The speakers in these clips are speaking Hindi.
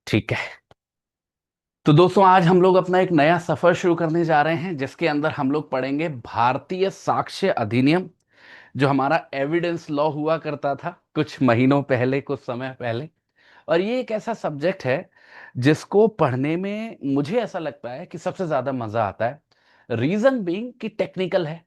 ठीक है। तो दोस्तों आज हम लोग अपना एक नया सफर शुरू करने जा रहे हैं जिसके अंदर हम लोग पढ़ेंगे भारतीय साक्ष्य अधिनियम, जो हमारा एविडेंस लॉ हुआ करता था कुछ महीनों पहले, कुछ समय पहले। और ये एक ऐसा सब्जेक्ट है जिसको पढ़ने में मुझे ऐसा लगता है कि सबसे ज्यादा मजा आता है। रीजन बीइंग कि टेक्निकल है,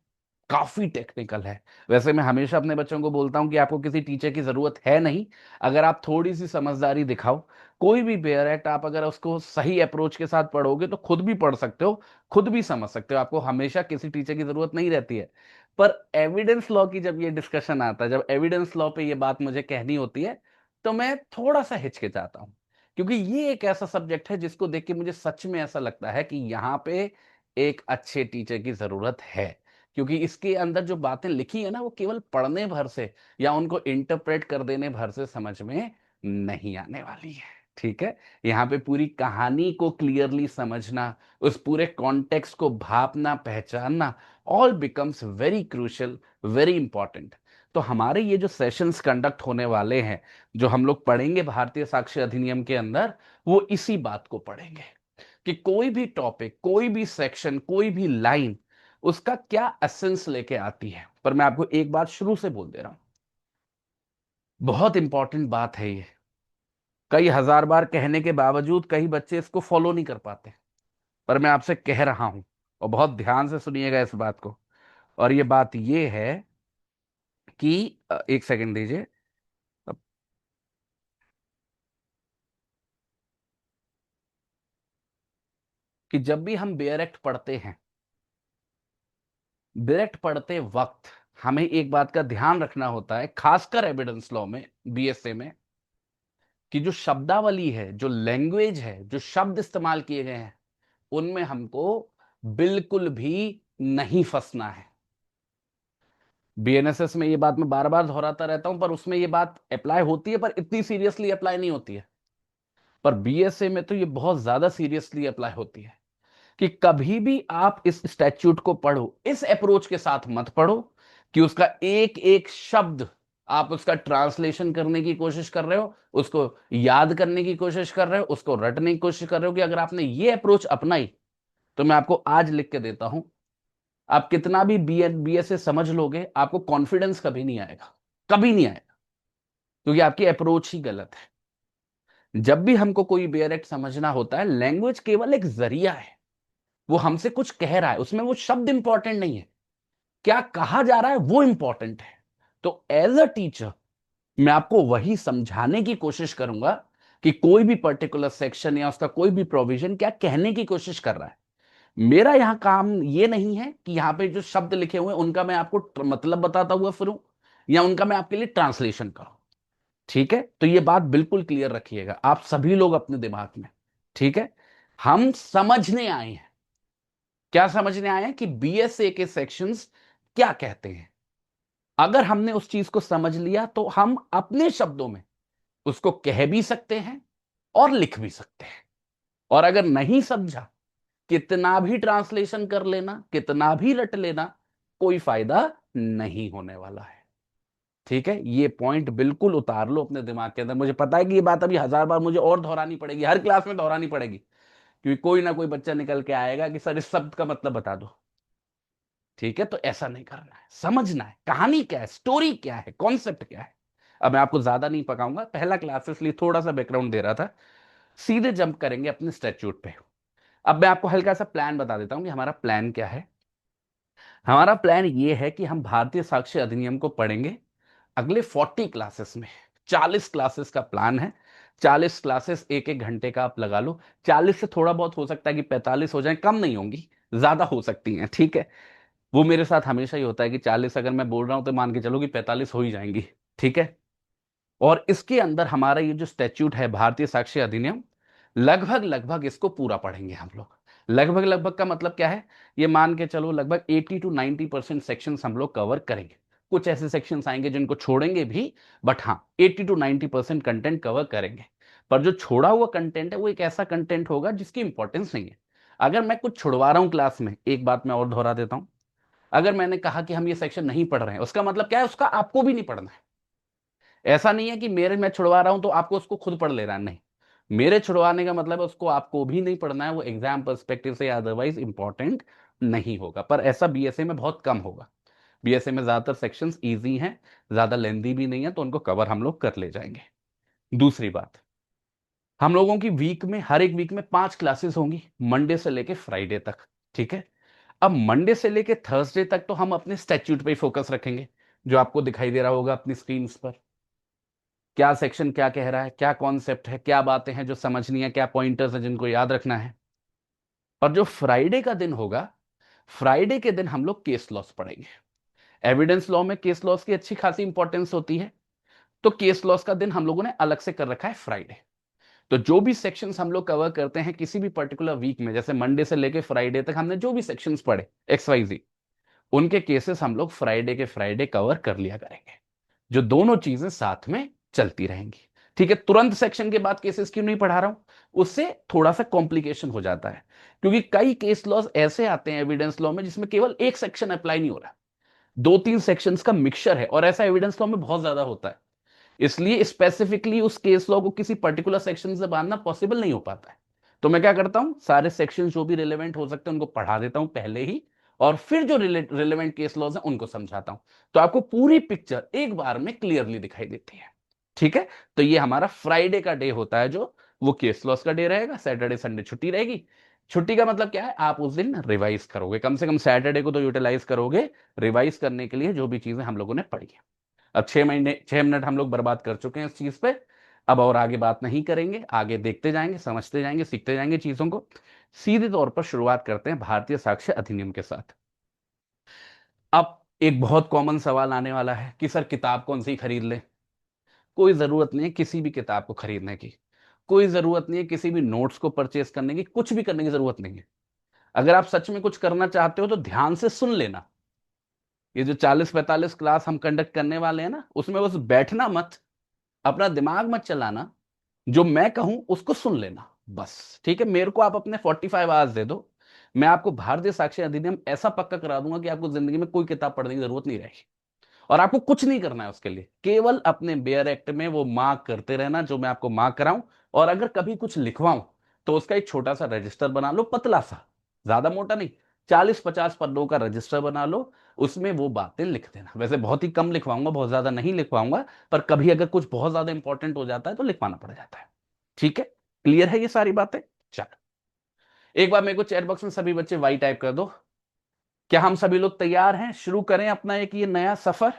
काफी टेक्निकल है। वैसे मैं हमेशा अपने बच्चों को बोलता हूं कि आपको किसी टीचर की जरूरत है नहीं, अगर आप थोड़ी सी समझदारी दिखाओ। कोई भी बेयर एक्ट आप अगर उसको सही अप्रोच के साथ पढ़ोगे तो खुद भी पढ़ सकते हो, खुद भी समझ सकते हो। आपको हमेशा किसी टीचर की जरूरत नहीं रहती है। पर एविडेंस लॉ की जब ये डिस्कशन आता है, जब एविडेंस लॉ पे ये बात मुझे कहनी होती है, तो मैं थोड़ा सा हिचकिचाता हूं। क्योंकि ये एक ऐसा सब्जेक्ट है जिसको देख के मुझे सच में ऐसा लगता है कि यहाँ पे एक अच्छे टीचर की जरूरत है। क्योंकि इसके अंदर जो बातें लिखी है ना, वो केवल पढ़ने भर से या उनको इंटरप्रेट कर देने भर से समझ में नहीं आने वाली है। ठीक है। यहाँ पे पूरी कहानी को क्लियरली समझना, उस पूरे कॉन्टेक्स्ट को भापना, पहचानना, all becomes very crucial, very important. तो हमारे ये जो सेशंस कंडक्ट होने वाले हैं, जो हम लोग पढ़ेंगे भारतीय साक्ष्य अधिनियम के अंदर, वो इसी बात को पढ़ेंगे कि कोई भी टॉपिक, कोई भी सेक्शन, कोई भी लाइन उसका क्या एसेंस लेके आती है। पर मैं आपको एक बात शुरू से बोल दे रहा हूं, बहुत इंपॉर्टेंट बात है ये। कई हजार बार कहने के बावजूद कई बच्चे इसको फॉलो नहीं कर पाते। पर मैं आपसे कह रहा हूं, और बहुत ध्यान से सुनिएगा इस बात को। और ये बात ये है कि एक सेकंड दीजिए। कि जब भी हम बेयर एक्ट पढ़ते हैं, बेयर एक्ट पढ़ते वक्त हमें एक बात का ध्यान रखना होता है, खासकर एविडेंस लॉ में, बीएसए में, कि जो शब्दावली है, जो लैंग्वेज है, जो शब्द इस्तेमाल किए गए हैं, उनमें हमको बिल्कुल भी नहीं फंसना है। बीएनएसएस में ये बात मैं बार बार दोहराता रहता हूं, पर उसमें ये बात अप्लाई होती है, पर इतनी सीरियसली अप्लाई नहीं होती है। पर बीएसए में तो ये बहुत ज्यादा सीरियसली अप्लाई होती है। कि कभी भी आप इस स्टैच्यूट को पढ़ो, इस अप्रोच के साथ मत पढ़ो कि उसका एक एक शब्द आप उसका ट्रांसलेशन करने की कोशिश कर रहे हो, उसको याद करने की कोशिश कर रहे हो, उसको रटने की कोशिश कर रहे हो। कि अगर आपने ये अप्रोच अपनाई, तो मैं आपको आज लिख के देता हूं, आप कितना भी बीएसए समझ लोगे, आपको कॉन्फिडेंस कभी नहीं आएगा, कभी नहीं आएगा। क्योंकि आपकी अप्रोच ही गलत है। जब भी हमको कोई बेयर एक्ट समझना होता है, लैंग्वेज केवल एक जरिया है। वो हमसे कुछ कह रहा है, उसमें वो शब्द इंपॉर्टेंट नहीं है, क्या कहा जा रहा है वो इंपॉर्टेंट है। तो एज अ टीचर मैं आपको वही समझाने की कोशिश करूंगा कि कोई भी पर्टिकुलर सेक्शन या उसका कोई भी प्रोविजन क्या कहने की कोशिश कर रहा है। मेरा यहां काम ये नहीं है कि यहां पे जो शब्द लिखे हुए हैं उनका मैं आपको मतलब बताता हुआ फिरूं, या उनका मैं आपके लिए ट्रांसलेशन करूं। ठीक है। तो ये बात बिल्कुल क्लियर रखिएगा आप सभी लोग अपने दिमाग में। ठीक है। हम समझने आए हैं, क्या समझने आए हैं कि बीएसए के सेक्शंस क्या कहते हैं। अगर हमने उस चीज को समझ लिया तो हम अपने शब्दों में उसको कह भी सकते हैं और लिख भी सकते हैं। और अगर नहीं समझा, कितना भी ट्रांसलेशन कर लेना, कितना भी रट लेना, कोई फायदा नहीं होने वाला है। ठीक है। ये पॉइंट बिल्कुल उतार लो अपने दिमाग के अंदर। मुझे पता है कि ये बात अभी हजार बार मुझे और दोहरानी पड़ेगी, हर क्लास में दोहरानी पड़ेगी, क्योंकि कोई ना कोई बच्चा निकल के आएगा कि सर इस शब्द का मतलब बता दो। ठीक है। तो ऐसा नहीं करना है, समझना है कहानी क्या है, स्टोरी क्या है, कॉन्सेप्ट क्या है। अब मैं आपको ज्यादा नहीं पकाऊंगा, पहला क्लास है इसलिए थोड़ा सा बैकग्राउंड दे रहा था। सीधे जंप करेंगे अपने स्टैट्यूट पे। अब मैं आपको हल्का सा प्लान बता देता हूं कि हमारा प्लान क्या है। हमारा प्लान ये है कि हम भारतीय साक्ष्य अधिनियम को पढ़ेंगे अगले 40 क्लासेस में। 40 क्लासेस का प्लान है। 40 क्लासेस एक एक घंटे का आप लगा लो। 40 से थोड़ा बहुत हो सकता है कि 45 हो जाए, कम नहीं होंगी, ज्यादा हो सकती हैं। ठीक है। वो मेरे साथ हमेशा ही होता है कि 40 अगर मैं बोल रहा हूं तो मान के चलो कि 45 हो ही जाएंगी। ठीक है। और इसके अंदर हमारा ये जो स्टैच्यूट है भारतीय साक्ष्य अधिनियम, लगभग लगभग इसको पूरा पढ़ेंगे हम लोग। लगभग लगभग का मतलब क्या है, ये मान के चलो लगभग 80 to 90% सेक्शन हम लोग कवर करेंगे। कुछ ऐसे सेक्शंस आएंगे जिनको छोड़ेंगे भी, बट हाँ 80 to 90% कंटेंट कवर करेंगे। पर जो छोड़ा हुआ कंटेंट है वो एक ऐसा कंटेंट होगा जिसकी इंपॉर्टेंस नहीं है। अगर मैं कुछ छुड़वा रहा हूं क्लास में, एक बात मैं और दोहरा देता हूं, अगर मैंने कहा कि हम ये सेक्शन नहीं पढ़ रहे हैं, उसका मतलब क्या है, उसका आपको भी नहीं पढ़ना है। ऐसा नहीं है कि मेरे मैं छुड़वा रहा हूं तो आपको उसको खुद पढ़ लेना है, नहीं। मेरे छुड़वाने का मतलब है उसको आपको भी नहीं पढ़ना है, वो एग्जाम पर्सपेक्टिव से अदरवाइज इंपॉर्टेंट नहीं होगा, पर ऐसा बीएसए में बहुत कम होगा। बीएसए में ज्यादातर सेक्शंस इजी हैं, ज्यादा लेंदी भी नहीं है, तो उनको कवर हम लोग कर ले जाएंगे। दूसरी बात, हम लोगों की वीक में, हर एक वीक में 5 क्लासेस होंगी, मंडे से लेके फ्राइडे तक। ठीक है। अब मंडे से लेके थर्सडे तक तो हम अपने स्टैट्यूट पे ही फोकस रखेंगे, जो आपको दिखाई दे रहा होगा अपनी स्क्रीन पर। क्या सेक्शन क्या कह रहा है, क्या कॉन्सेप्ट है, क्या बातें हैं जो समझनी है, क्या पॉइंटर्स हैं जिनको याद रखना है। और जो फ्राइडे का दिन होगा, फ्राइडे के दिन हम लोग केस लॉस पढ़ेंगे। एविडेंस लॉ में केस लॉस की अच्छी खासी इंपॉर्टेंस होती है, तो केस लॉस का दिन हम लोगों ने अलग से कर रखा है फ्राइडे। तो जो भी सेक्शंस हम लोग कवर करते हैं किसी भी पर्टिकुलर वीक में, जैसे मंडे से लेके फ्राइडे तक हमने जो भी सेक्शंस पढ़े XYZ, उनके केसेस हम लोग फ्राइडे के फ्राइडे कवर कर लिया करेंगे, जो दोनों चीजें साथ में चलती रहेंगी। ठीक है। तुरंत सेक्शन के बाद केसेस क्यों नहीं पढ़ा रहा हूं, उससे थोड़ा सा कॉम्प्लिकेशन हो जाता है, क्योंकि कई केस लॉज ऐसे आते हैं एविडेंस लॉ में जिसमें केवल एक सेक्शन अप्लाई नहीं हो रहा, 2-3 सेक्शंस का मिक्सचर है, और ऐसा एविडेंस लॉ में बहुत ज्यादा होता है। इसलिए स्पेसिफिकली उस केस लॉ को किसी पर्टिकुलर सेक्शन से बांधना पॉसिबल नहीं हो पाता है। तो मैं क्या करता हूं, सारे सेक्शन जो भी रिलेवेंट हो सकते हैं उनको पढ़ा देता हूं पहले ही, और फिर जो रिलेवेंट केस लॉज हैं उनको समझाता हूं, तो आपको पूरी पिक्चर एक बार में क्लियरली दिखाई देती है। ठीक है। तो ये हमारा फ्राइडे का डे होता है, जो वो केस लॉस का डे रहेगा। सैटरडे संडे छुट्टी रहेगी। छुट्टी का मतलब क्या है, आप उस दिन रिवाइज करोगे, कम से कम सैटरडे को तो यूटिलाइज करोगे रिवाइज करने के लिए जो भी चीजें हम लोगों ने पढ़ी है। अब 6 मिनट हम लोग बर्बाद कर चुके हैं इस चीज पे, अब और आगे बात नहीं करेंगे, आगे देखते जाएंगे, समझते जाएंगे, सीखते जाएंगे चीजों को। सीधे तौर पर शुरुआत करते हैं भारतीय साक्ष्य अधिनियम के साथ। अब एक बहुत कॉमन सवाल आने वाला है कि सर किताब कौन सी खरीद लें। कोई जरूरत नहीं है किसी भी किताब को खरीदने की, कोई जरूरत नहीं है किसी भी नोट्स को परचेस करने की, कुछ भी करने की जरूरत नहीं है। अगर आप सच में कुछ करना चाहते हो तो ध्यान से सुन लेना। ये जो 40-45 क्लास हम कंडक्ट करने वाले हैं ना, उसमें बस बैठना मत, अपना दिमाग मत चलाना, जो मैं कहूं उसको सुन लेना बस। ठीक है। मेरे को आप अपने 45 आवर्स दे दो, मैं आपको भारतीय साक्ष्य अधिनियम ऐसा पक्का करा दूंगा कि आपको जिंदगी में कोई किताब पढ़ने की जरूरत नहीं रहेगी। और आपको कुछ नहीं करना है उसके लिए, केवल अपने बेयर एक्ट में वो मार्क करते रहना जो मैं आपको मार्क कराऊं। और अगर कभी कुछ लिखवाऊं तो उसका एक छोटा सा रजिस्टर बना लो, पतला सा, ज्यादा मोटा नहीं, 40-50 पन्नों का रजिस्टर बना लो, उसमें वो बातें लिख देना। वैसे बहुत ही कम लिखवाऊंगा, बहुत ज्यादा नहीं लिखवाऊंगा, पर कभी अगर कुछ बहुत ज्यादा इंपॉर्टेंट हो जाता है तो लिखवाना पड़ जाता है। ठीक है। क्लियर है ये सारी बातें। चलो, एक बार मेरे को चैट बॉक्स में सभी बच्चे वाई टाइप कर दो। क्या हम सभी लोग तैयार हैं, शुरू करें अपना एक ये नया सफर।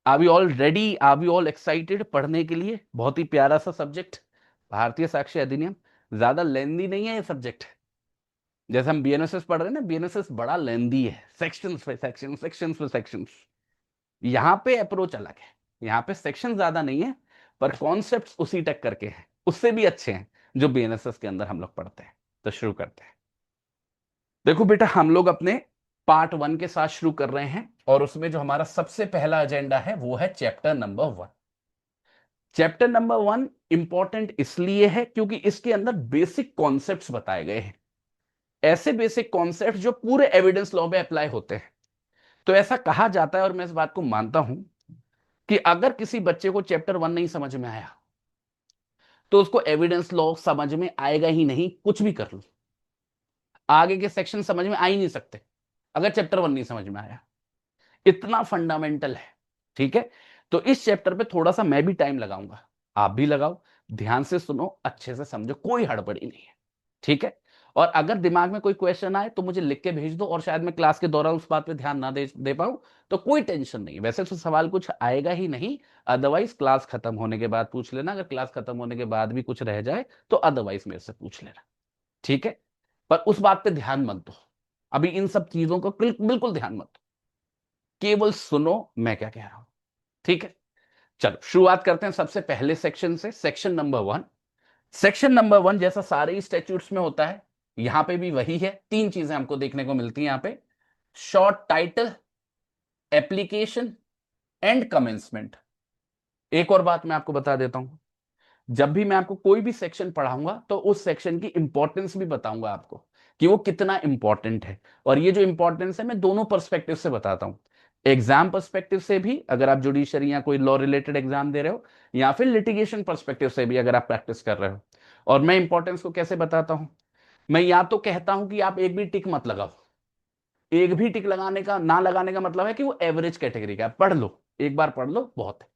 Are we all ready, are we all excited पढ़ने के लिए। बहुत ही प्यारा सा सब्जेक्ट, भारतीय साक्ष्य अधिनियम। ज्यादा लेंदी नहीं है ये सब्जेक्ट। जैसे हम बीएनएसएस पढ़ रहे हैं ना, बीएनएसएस बड़ा लेंदी है, सेक्शंस पे सेक्शन, सेक्शंस पे सेक्शंस। यहाँ पे अप्रोच अलग है, यहाँ पे सेक्शन ज्यादा नहीं है, पर कॉन्सेप्ट्स उसी टक्कर के हैं, उससे भी अच्छे हैं जो बीएनएसएस के अंदर हम लोग पढ़ते हैं। तो शुरू करते हैं। देखो बेटा, हम लोग अपने पार्ट 1 के साथ शुरू कर रहे हैं, और उसमें जो हमारा सबसे पहला एजेंडा है वो है chapter number 1। Chapter number 1 important इसलिए है क्योंकि इसके अंदर बेसिक कॉन्सेप्ट्स बताए गए हैं, ऐसे बेसिक कॉन्सेप्ट जो पूरे एविडेंस लॉ में अप्लाई होते हैं। तो ऐसा कहा जाता है, और मैं इस बात को मानता हूं, कि अगर किसी बच्चे को चैप्टर 1 नहीं समझ में आया तो उसको एविडेंस लॉ समझ में आएगा ही नहीं, कुछ भी कर लो। आगे के सेक्शन समझ में आ ही नहीं सकते अगर चैप्टर 1 नहीं समझ में आया, इतना फंडामेंटल है। ठीक है। तो इस चैप्टर पे थोड़ा सा मैं भी टाइम लगाऊंगा, आप भी लगाओ, ध्यान से सुनो, अच्छे से समझो, कोई हड़बड़ी नहीं है। ठीक है। और अगर दिमाग में कोई क्वेश्चन आए तो मुझे लिख के भेज दो, और शायद मैं क्लास के दौरान उस बात पे ध्यान ना दे पाऊं, तो कोई टेंशन नहीं। वैसे तो सवाल कुछ आएगा ही नहीं, अदरवाइज क्लास खत्म होने के बाद पूछ लेना। अगर क्लास खत्म होने के बाद भी कुछ रह जाए तो अदरवाइज मेरे से पूछ लेना। ठीक है। पर उस बात पे ध्यान मत दो, अभी इन सब चीजों को बिल्कुल ध्यान मत दो, केवल सुनो मैं क्या कह रहा हूं। ठीक है। चलो शुरुआत करते हैं सबसे पहले सेक्शन से, सेक्शन नंबर 1। सेक्शन नंबर 1 जैसा सारे स्टैट्यूट्स में होता है, यहां पे भी वही है। 3 चीजें हमको देखने को मिलती हैं यहां पे: short title, application and commencement. एक और बात मैं आपको बता देता हूं, जब भी मैं आपको कोई भी सेक्शन पढ़ाऊंगा तो उस सेक्शन की इंपॉर्टेंस भी बताऊंगा आपको, कि वो कितना इंपॉर्टेंट है। और ये जो इंपॉर्टेंस है मैं दोनों पर्सपेक्टिव से बताता हूं, एग्जाम पर्सपेक्टिव से भी अगर आप जुडिशरी या कोई लॉ रिलेटेड एग्जाम दे रहे हो, या फिर लिटिगेशन पर्सपेक्टिव से भी अगर आप प्रैक्टिस कर रहे हो। और मैं इंपॉर्टेंस को कैसे बताता हूं, मैं या तो कहता हूं कि आप एक भी टिक मत लगाओ। एक भी टिक लगाने का ना लगाने का मतलब है कि वो एवरेज कैटेगरी का है, पढ़ लो, एक बार पढ़ लो बहुत है।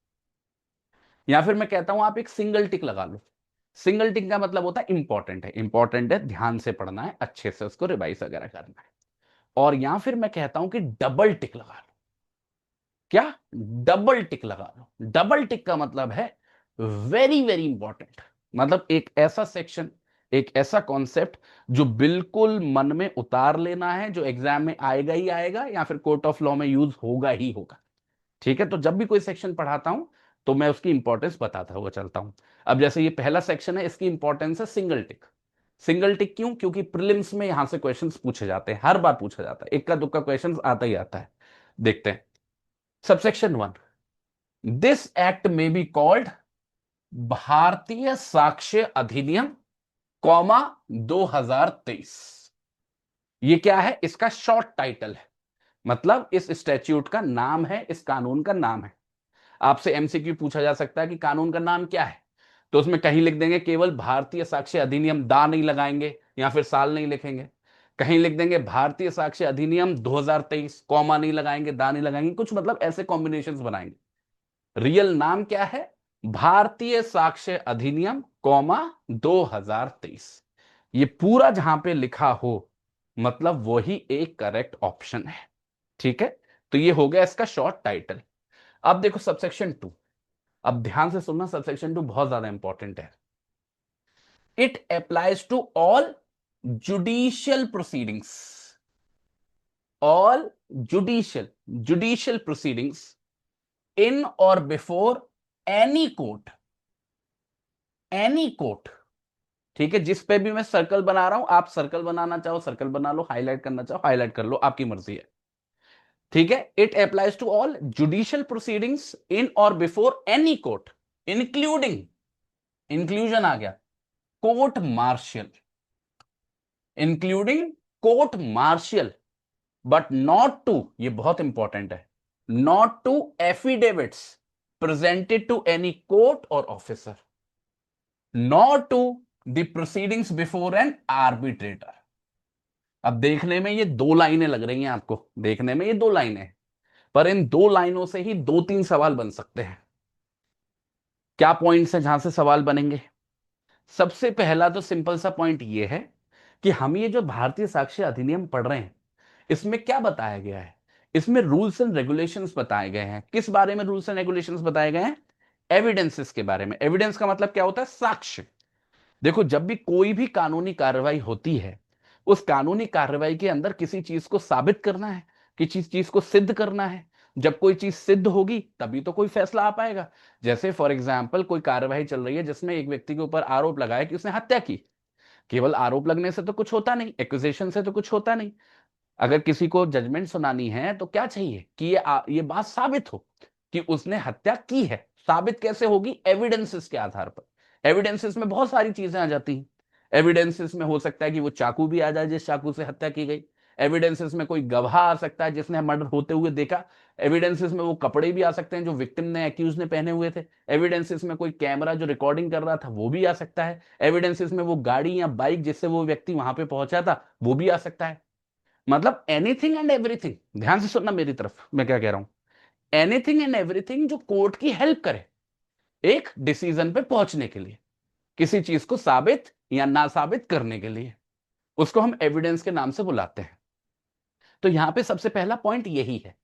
या फिर मैं कहता हूं आप एक सिंगल टिक लगा लो। सिंगल टिक का मतलब होता है इंपॉर्टेंट है, इंपॉर्टेंट है, ध्यान से पढ़ना है, अच्छे से उसको रिवाइज वगैरह करना है। और या फिर मैं कहता हूं कि डबल टिक लगा लो। क्या? डबल टिक लगा लो। डबल टिक का मतलब है वेरी वेरी इंपॉर्टेंट, मतलब एक ऐसा सेक्शन, एक ऐसा कॉन्सेप्ट जो बिल्कुल मन में उतार लेना है, जो एग्जाम में आएगा ही आएगा या फिर कोर्ट ऑफ लॉ में यूज होगा ही होगा। ठीक है, तो जब भी कोई सेक्शन पढ़ाता हूं तो मैं उसकी इंपॉर्टेंस बताता हुआ चलता हूं। अब जैसे ये पहला सेक्शन है, इसकी इंपॉर्टेंस है सिंगल टिक। सिंगल टिक क्यों? क्योंकि प्रीलिम्स में यहां से क्वेश्चंस पूछे जाते हैं, हर बार पूछा जाता है, इक्का दुक्का क्वेश्चंस आता ही आता है। देखते हैं सबसेक्शन 1, दिस एक्ट में बी कॉल्ड भारतीय साक्ष्य अधिनियम, कॉमा 2023। ये क्या है? इसका शॉर्ट टाइटल है, मतलब इस स्टैच्यूट का नाम है, इस कानून का नाम है। आपसे एमसीक्यू पूछा जा सकता है कि कानून का नाम क्या है, तो उसमें कहीं लिख देंगे केवल भारतीय साक्ष्य अधिनियम, दा नहीं लगाएंगे या फिर साल नहीं लिखेंगे। कहीं लिख देंगे भारतीय साक्ष्य अधिनियम 2023, कॉमा नहीं लगाएंगे, दा नहीं लगाएंगे, कुछ मतलब ऐसे कॉम्बिनेशंस बनाएंगे। रियल नाम क्या है? भारतीय साक्ष्य अधिनियम, कॉमा 2023। ये पूरा जहां पे लिखा हो मतलब वही एक करेक्ट ऑप्शन है। ठीक है, तो ये हो गया इसका शॉर्ट टाइटल। अब देखो सबसेक्शन 2, अब ध्यान से सुनना, सबसेक्शन 2 बहुत ज्यादा इंपॉर्टेंट है। It applies to all judicial proceedings, all judicial judicial proceedings in or before any court, any court. ठीक है, जिस पे भी मैं सर्कल बना रहा हूं, आप सर्कल बनाना चाहो सर्कल बना लो, हाईलाइट करना चाहो हाईलाइट कर लो, आपकी मर्जी है। ठीक है, it applies to all judicial proceedings in or before any court, including, inclusion आ गया, court martial, including court martial, but not to, ये बहुत इंपॉर्टेंट है, not to affidavits presented to any court or officer, not to the proceedings before an arbitrator. अब देखने में ये दो लाइनें लग रही हैं आपको, देखने में ये दो लाइनें हैं, पर इन दो लाइनों से ही दो तीन सवाल बन सकते हैं। क्या पॉइंट्स हैं जहां से सवाल बनेंगे? सबसे पहला तो सिंपल सा पॉइंट ये है कि हम ये जो भारतीय साक्ष्य अधिनियम पढ़ रहे हैं, इसमें क्या बताया गया है? इसमें रूल्स एंड रेगुलेशंस बताए गए हैं। किस बारे में रूल्स एंड रेगुलेशंस बताए गए हैं? एविडेंसेस के बारे में। एविडेंस का मतलब क्या होता है? साक्ष्य। देखो, जब भी कोई भी कानूनी कार्रवाई होती है, उस कानूनी कार्रवाई के अंदर किसी चीज को साबित करना है, किसी चीज को सिद्ध करना है। जब कोई चीज सिद्ध होगी तभी तो कोई फैसला आ पाएगा। जैसे फॉर एग्जाम्पल कोई कार्रवाई चल रही है जिसमें एक व्यक्ति के ऊपर आरोप लगाया कि उसने हत्या की। केवल आरोप लगने से तो कुछ होता नहीं, एक्विजिशन से तो कुछ होता नहीं। अगर किसी को जजमेंट सुनानी है तो क्या चाहिए कि ये बात साबित हो कि उसने हत्या की है। साबित कैसे होगी? एविडेंसेस के आधार पर। एविडेंसेस में बहुत सारी चीजें आ जाती हैं। एविडेंसेस में हो सकता है कि वो चाकू भी आ जाए जिस चाकू से हत्या की गई। एविडेंसेस में कोई गवाह आ सकता है जिसने मर्डर होते हुए देखा। एविडेंसेस में वो कपड़े भी आ सकते हैं जो विक्टिम ने, एक्यूज ने पहने हुए थे। एविडेंसेस में कोई कैमरा जो रिकॉर्डिंग कर रहा था वो भी आ सकता है। एविडेंसेस में वो गाड़ी या बाइक जिससे वो व्यक्ति वहां पे पहुंचा था वो भी आ सकता है। मतलब एनीथिंग एंड एवरीथिंग, ध्यान से सुनना मेरी तरफ, मैं क्या कह रहा हूं। एनीथिंग एंड एवरीथिंग जो कोर्ट की हेल्प करे एक डिसीजन पे पहुंचने के लिए, किसी चीज को साबित या ना साबित करने के लिए, उसको हम एविडेंस के नाम से बुलाते हैं। तो यहां पे सबसे पहला पॉइंट यही है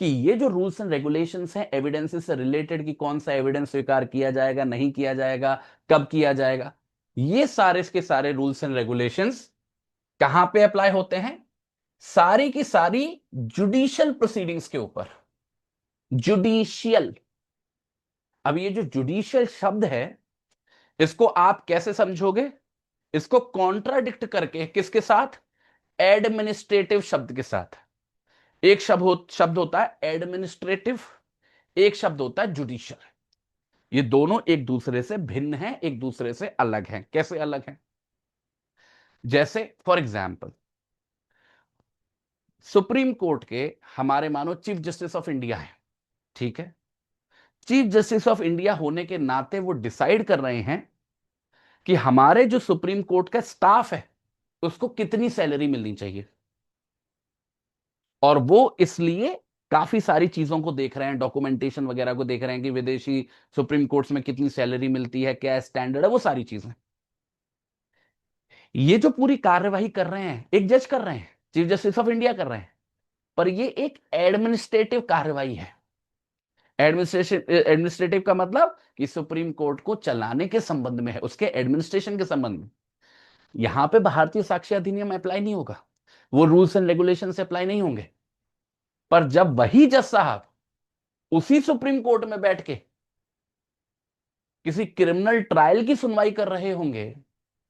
कि ये जो रूल्स एंड रेगुलेशंस हैं एविडेंसेस से रिलेटेड, कि कौन सा एविडेंस स्वीकार किया जाएगा, नहीं किया जाएगा, कब किया जाएगा, ये सारे के सारे रूल्स एंड रेगुलेशंस कहां पे अप्लाई होते हैं? सारी की सारी जुडिशियल प्रोसीडिंग्स के ऊपर। जुडिशियल, अब ये जो जुडिशियल शब्द है इसको आप कैसे समझोगे? इसको कॉन्ट्राडिक्ट करके, किसके साथ? एडमिनिस्ट्रेटिव शब्द के साथ। एक शब्द होता है एडमिनिस्ट्रेटिव, एक शब्द होता है जुडिशियल। ये दोनों एक दूसरे से भिन्न हैं, एक दूसरे से अलग हैं। कैसे अलग हैं? जैसे फॉर एग्जाम्पल सुप्रीम कोर्ट के हमारे मानो चीफ जस्टिस ऑफ इंडिया है, ठीक है। चीफ जस्टिस ऑफ इंडिया होने के नाते वो डिसाइड कर रहे हैं कि हमारे जो सुप्रीम कोर्ट का स्टाफ है उसको कितनी सैलरी मिलनी चाहिए। और वो इसलिए काफी सारी चीजों को देख रहे हैं, डॉक्यूमेंटेशन वगैरह को देख रहे हैं कि विदेशी सुप्रीम कोर्ट्स में कितनी सैलरी मिलती है, क्या स्टैंडर्ड है, वो सारी चीजें। ये जो पूरी कार्यवाही कर रहे हैं एक जज कर रहे हैं, चीफ जस्टिस ऑफ इंडिया कर रहे हैं, पर ये एक एडमिनिस्ट्रेटिव कार्यवाही है। एडमिनिस्ट्रेटिव का मतलब कि सुप्रीम कोर्ट को चलाने के संबंध में है, उसके एडमिनिस्ट्रेशन के संबंध में। यहां पे भारतीय साक्ष्य अधिनियम अप्लाई नहीं होगा, वो रूल्स एंड रेगुलेशन से अप्लाई नहीं होंगे। पर जब वही जज साहब उसी सुप्रीम कोर्ट में बैठ के किसी क्रिमिनल ट्रायल की सुनवाई कर रहे होंगे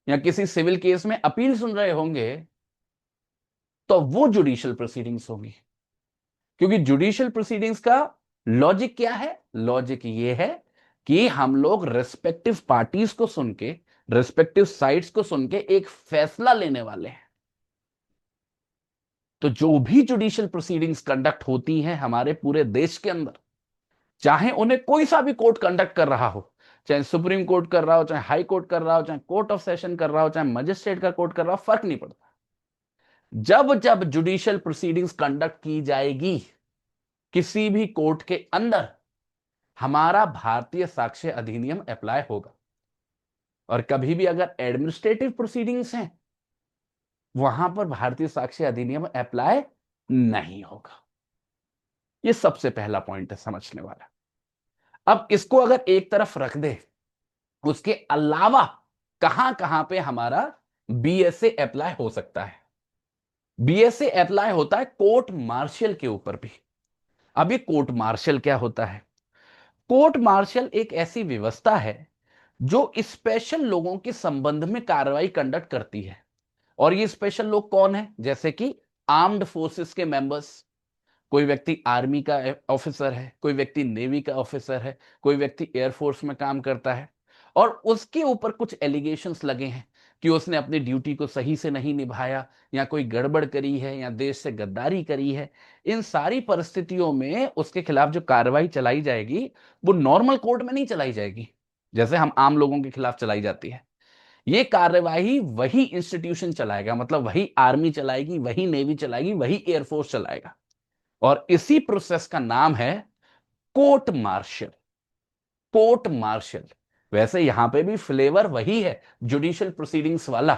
या किसी सिविल केस में अपील सुन रहे होंगे, तो वो जुडिशियल प्रोसीडिंग्स होगी। क्योंकि जुडिशियल प्रोसीडिंग्स का लॉजिक क्या है? लॉजिक ये है कि हम लोग रेस्पेक्टिव पार्टीज को सुन के, रेस्पेक्टिव साइड्स को सुन के एक फैसला लेने वाले हैं। तो जो भी जुडिशियल प्रोसीडिंग्स कंडक्ट होती हैं हमारे पूरे देश के अंदर, चाहे उन्हें कोई सा भी कोर्ट कंडक्ट कर रहा हो, चाहे सुप्रीम कोर्ट कर रहा हो, चाहे हाई कोर्ट कर रहा हो, चाहे कोर्ट ऑफ सेशन कर रहा हो, चाहे मजिस्ट्रेट का कोर्ट कर रहा हो, फर्क नहीं पड़ता। जब जब जुडिशियल प्रोसीडिंग्स कंडक्ट की जाएगी किसी भी कोर्ट के अंदर, हमारा भारतीय साक्ष्य अधिनियम अप्लाई होगा। और कभी भी अगर एडमिनिस्ट्रेटिव प्रोसीडिंग्स हैं, वहां पर भारतीय साक्ष्य अधिनियम अप्लाई नहीं होगा। यह सबसे पहला पॉइंट है समझने वाला। अब इसको अगर एक तरफ रख दे, उसके अलावा कहां कहां पे हमारा बीएसए अप्लाई हो सकता है? बीएसए अप्लाई होता है कोर्ट मार्शल के ऊपर भी। अब ये कोर्ट मार्शल क्या होता है? कोर्ट मार्शल एक ऐसी व्यवस्था है जो स्पेशल लोगों के संबंध में कार्रवाई कंडक्ट करती है। और ये स्पेशल लोग कौन है? जैसे कि आर्म्ड फोर्सेस के मेंबर्स, कोई व्यक्ति आर्मी का ऑफिसर है, कोई व्यक्ति नेवी का ऑफिसर है, कोई व्यक्ति एयरफोर्स में काम करता है और उसके ऊपर कुछ एलिगेशंस लगे हैं कि उसने अपनी ड्यूटी को सही से नहीं निभाया या कोई गड़बड़ करी है या देश से गद्दारी करी है। इन सारी परिस्थितियों में उसके खिलाफ जो कार्रवाई चलाई जाएगी वो नॉर्मल कोर्ट में नहीं चलाई जाएगी जैसे हम आम लोगों के खिलाफ चलाई जाती है। ये कार्यवाही वही इंस्टीट्यूशन चलाएगा, मतलब वही आर्मी चलाएगी, वही नेवी चलाएगी, वही एयरफोर्स चलाएगा। और इसी प्रोसेस का नाम है कोर्ट मार्शल। Court martial. वैसे यहां पे भी फ्लेवर वही है जुडिशियल प्रोसीडिंग्स वाला,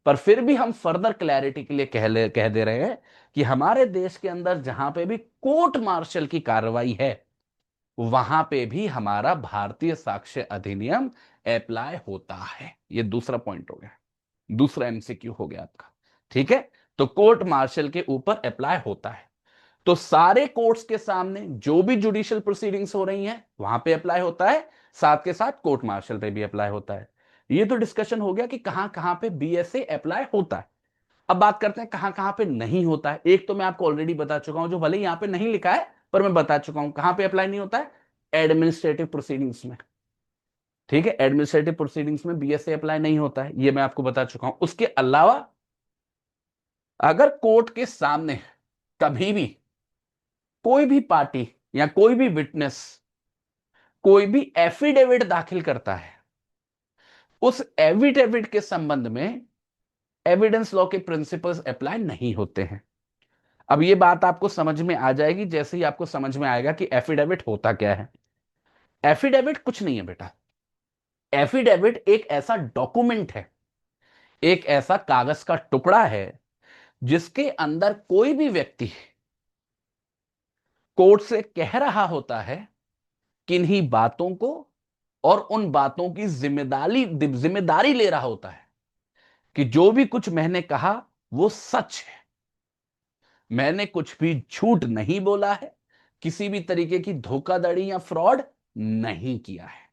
पर फिर भी हम फर्दर क्लैरिटी के लिए कह दे रहे हैं कि हमारे देश के अंदर जहां पे भी कोर्ट मार्शल की कार्रवाई है वहां पे भी हमारा भारतीय साक्ष्य अधिनियम अप्लाई होता है। ये दूसरा पॉइंट हो गया, दूसरा एमसीक्यू हो गया आपका। ठीक है, तो कोर्ट मार्शल के ऊपर अप्लाई होता है। तो सारे कोर्ट्स के सामने जो भी जुडिशियल प्रोसीडिंग्स हो रही हैं वहां पे अप्लाई होता है, साथ के साथ कोर्ट मार्शल पे भी अप्लाई होता है। ये तो डिस्कशन हो गया कि कहां कहां पे बीएसए अप्लाई होता है। अब बात करते हैं कहां कहां पे नहीं होता है। एक तो मैं आपको ऑलरेडी बता चुका हूं, जो भले यहां पे नहीं लिखा है पर मैं बता चुका हूं कहां पे अप्लाई नहीं होता है, एडमिनिस्ट्रेटिव प्रोसीडिंग्स में। ठीक है, एडमिनिस्ट्रेटिव प्रोसीडिंग्स में बीएसए अप्लाई नहीं होता है, ये मैं आपको बता चुका हूं। उसके अलावा अगर कोर्ट के सामने कभी भी कोई भी पार्टी या कोई भी विटनेस कोई भी एफिडेविट दाखिल करता है, उस एफिडेविट के संबंध में एविडेंस लॉ के प्रिंसिपल्स अप्लाई नहीं होते हैं। अब ये बात आपको समझ में आ जाएगी जैसे ही आपको समझ में आएगा कि एफिडेविट होता क्या है। एफिडेविट कुछ नहीं है बेटा। एफिडेविट एक ऐसा डॉक्यूमेंट है, एक ऐसा कागज का टुकड़ा है जिसके अंदर कोई भी व्यक्ति कोर्ट से कह रहा होता है किन्हीं बातों को और उन बातों की जिम्मेदारी ले रहा होता है कि जो भी कुछ मैंने कहा वो सच है, मैंने कुछ भी झूठ नहीं बोला है, किसी भी तरीके की धोखाधड़ी या फ्रॉड नहीं किया है।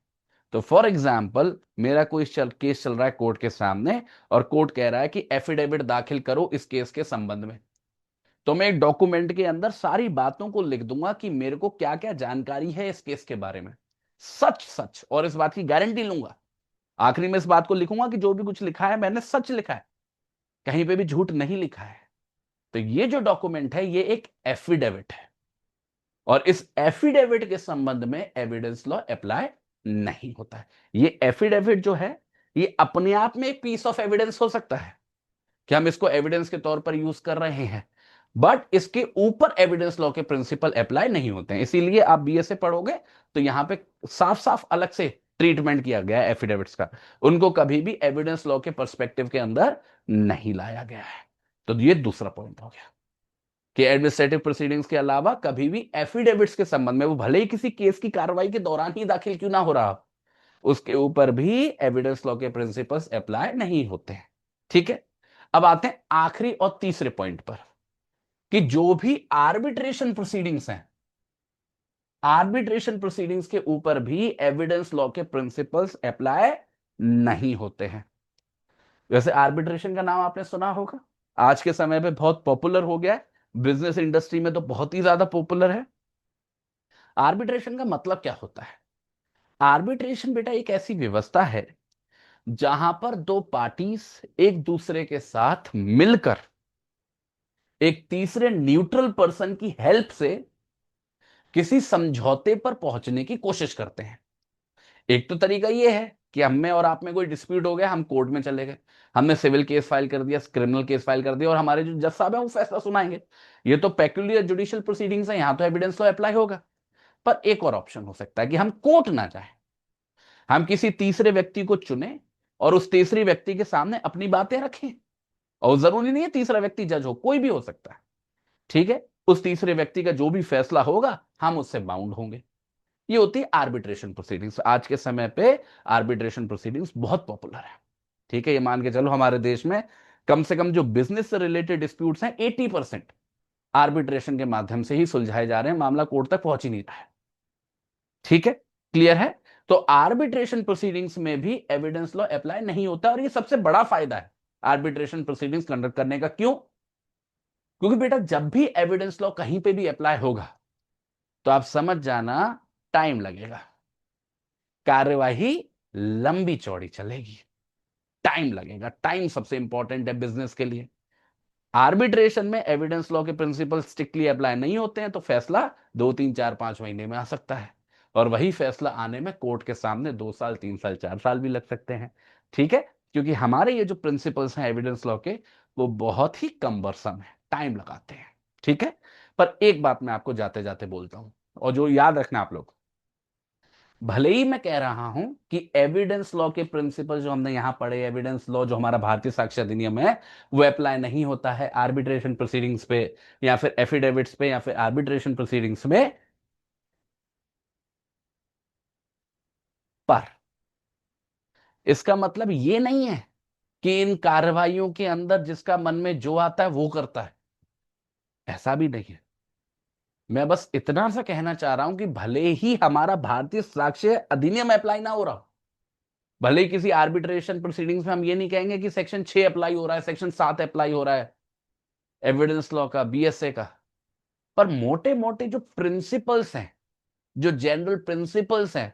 तो फॉर एग्जाम्पल मेरा कोई केस चल रहा है कोर्ट के सामने और कोर्ट कह रहा है कि एफिडेविट दाखिल करो इस केस के संबंध में, तो मैं एक डॉक्यूमेंट के अंदर सारी बातों को लिख दूंगा कि मेरे को क्या क्या जानकारी है इस केस के बारे में, सच सच, और इस बात की गारंटी लूंगा। आखिरी में इस बात को लिखूंगा कि जो भी कुछ लिखा है मैंने सच लिखा है, कहीं पे भी झूठ नहीं लिखा है। तो ये जो डॉक्यूमेंट है ये एक एफिडेविट है, और इस एफिडेविट के संबंध में एविडेंस लॉ अप्लाई नहीं होता है। ये एफिडेविट जो है ये अपने आप में एक पीस ऑफ एविडेंस हो सकता है कि हम इसको एविडेंस के तौर पर यूज कर रहे हैं, बट इसके ऊपर एविडेंस लॉ के प्रिंसिपल अप्लाई नहीं होते हैं। इसीलिए आप बीएसए पढ़ोगे तो यहां पे साफ साफ अलग से ट्रीटमेंट किया गया है एफिडेविट्स का, उनको कभी भी एविडेंस लॉ के पर्सपेक्टिव के अंदर नहीं लाया गया है। तो ये दूसरा पॉइंट हो गया कि एडमिनिस्ट्रेटिव प्रोसीडिंग्स के अलावा कभी भी एफिडेविट्स के संबंध में, वो भले ही किसी केस की कार्रवाई के दौरान ही दाखिल क्यों ना हो रहा, उसके ऊपर भी एविडेंस लॉ के प्रिंसिपल्स अप्लाई नहीं होते हैं। ठीक है, अब आते हैं आखिरी और तीसरे पॉइंट पर कि जो भी आर्बिट्रेशन प्रोसीडिंग्स हैं, आर्बिट्रेशन प्रोसीडिंग्स के ऊपर भी एविडेंस लॉ के प्रिंसिपल्स अप्लाई नहीं होते हैं। वैसे आर्बिट्रेशन का नाम आपने सुना होगा, आज के समय पे बहुत पॉपुलर हो गया है, बिजनेस इंडस्ट्री में तो बहुत ही ज्यादा पॉपुलर है। आर्बिट्रेशन का मतलब क्या होता है? आर्बिट्रेशन बेटा एक ऐसी व्यवस्था है जहां पर दो पार्टीज एक दूसरे के साथ मिलकर एक तीसरे न्यूट्रल पर्सन की हेल्प से किसी समझौते पर पहुंचने की कोशिश करते हैं। एक तो तरीका यह है कि हम में और आप में कोई डिस्प्यूट हो गया, हम कोर्ट में चले गए, हमने सिविल केस फाइल कर दिया, क्रिमिनल केस फाइल कर दिया, और हमारे जो जज साहब है वो फैसला सुनाएंगे। ये तो पेक्यूलियर जुडिशियल प्रोसीडिंग्स है, यहां तो एविडेंस लॉ अप्लाई होगा। पर एक और ऑप्शन हो सकता है कि हम कोर्ट ना जाए, हम किसी तीसरे व्यक्ति को चुने और उस तीसरे व्यक्ति के सामने अपनी बातें रखें। और जरूरी नहीं है तीसरा व्यक्ति जज हो, कोई भी हो सकता है। ठीक है, उस तीसरे व्यक्ति का जो भी फैसला होगा हम उससे बाउंड होंगे। ये होती है आर्बिट्रेशन प्रोसीडिंग्स। आज के समय पे आर्बिट्रेशन प्रोसीडिंग्स बहुत पॉपुलर है। ठीक है, ये मान के चलो हमारे देश में कम से कम जो बिजनेस से रिलेटेड डिस्प्यूट्स हैं 80% आर्बिट्रेशन के माध्यम से ही सुलझाए जा रहे हैं, मामला कोर्ट तक पहुंच ही नहीं रहा है। ठीक है, क्लियर है? तो आर्बिट्रेशन प्रोसीडिंग्स में भी एविडेंस लॉ अप्लाई नहीं होता, और ये सबसे बड़ा फायदा है आर्बिट्रेशन प्रोसीडिंग्स कंडक्ट करने का। क्यों? क्योंकि बेटा जब भी एविडेंस लॉ कहीं पे भी अप्लाई होगा तो आप समझ जाना टाइम लगेगा, कार्यवाही लंबी चौड़ी चलेगी, टाइम लगेगा। टाइम सबसे इंपॉर्टेंट है बिजनेस के लिए। आर्बिट्रेशन में एविडेंस लॉ के प्रिंसिपल स्ट्रिक्टली अप्लाई नहीं होते हैं, तो फैसला 2 3 4 5 महीने में आ सकता है, और वही फैसला आने में कोर्ट के सामने 2 साल 3 साल 4 साल भी लग सकते हैं। ठीक है, क्योंकि हमारे ये जो प्रिंसिपल्स हैं एविडेंस लॉ के वो बहुत ही कम्बरसम है, टाइम लगाते हैं। ठीक है, पर एक बात मैं आपको जाते जाते बोलता हूं, और जो याद रखना आप लोग, भले ही मैं कह रहा हूं कि एविडेंस लॉ के प्रिंसिपल जो हमने यहां पढ़े, एविडेंस लॉ जो हमारा भारतीय साक्ष्य अधिनियम है वो अप्लाई नहीं होता है आर्बिट्रेशन प्रोसीडिंग्स पे, या फिर एफिडेविट्स पे, या फिर आर्बिट्रेशन प्रोसीडिंग्स में, पर इसका मतलब ये नहीं है कि इन कार्रवाइयों के अंदर जिसका मन में जो आता है वो करता है, ऐसा भी नहीं है। मैं बस इतना सा कहना चाह रहा हूं कि भले ही हमारा भारतीय साक्ष्य अधिनियम अप्लाई ना हो रहा हो, भले ही किसी आर्बिट्रेशन प्रोसीडिंग्स में हम ये नहीं कहेंगे कि सेक्शन 6 अप्लाई हो रहा है, सेक्शन 7 अप्लाई हो रहा है एविडेंस लॉ का, बीएसए का, पर मोटे मोटे जो प्रिंसिपल्स हैं, जो जनरल प्रिंसिपल्स हैं,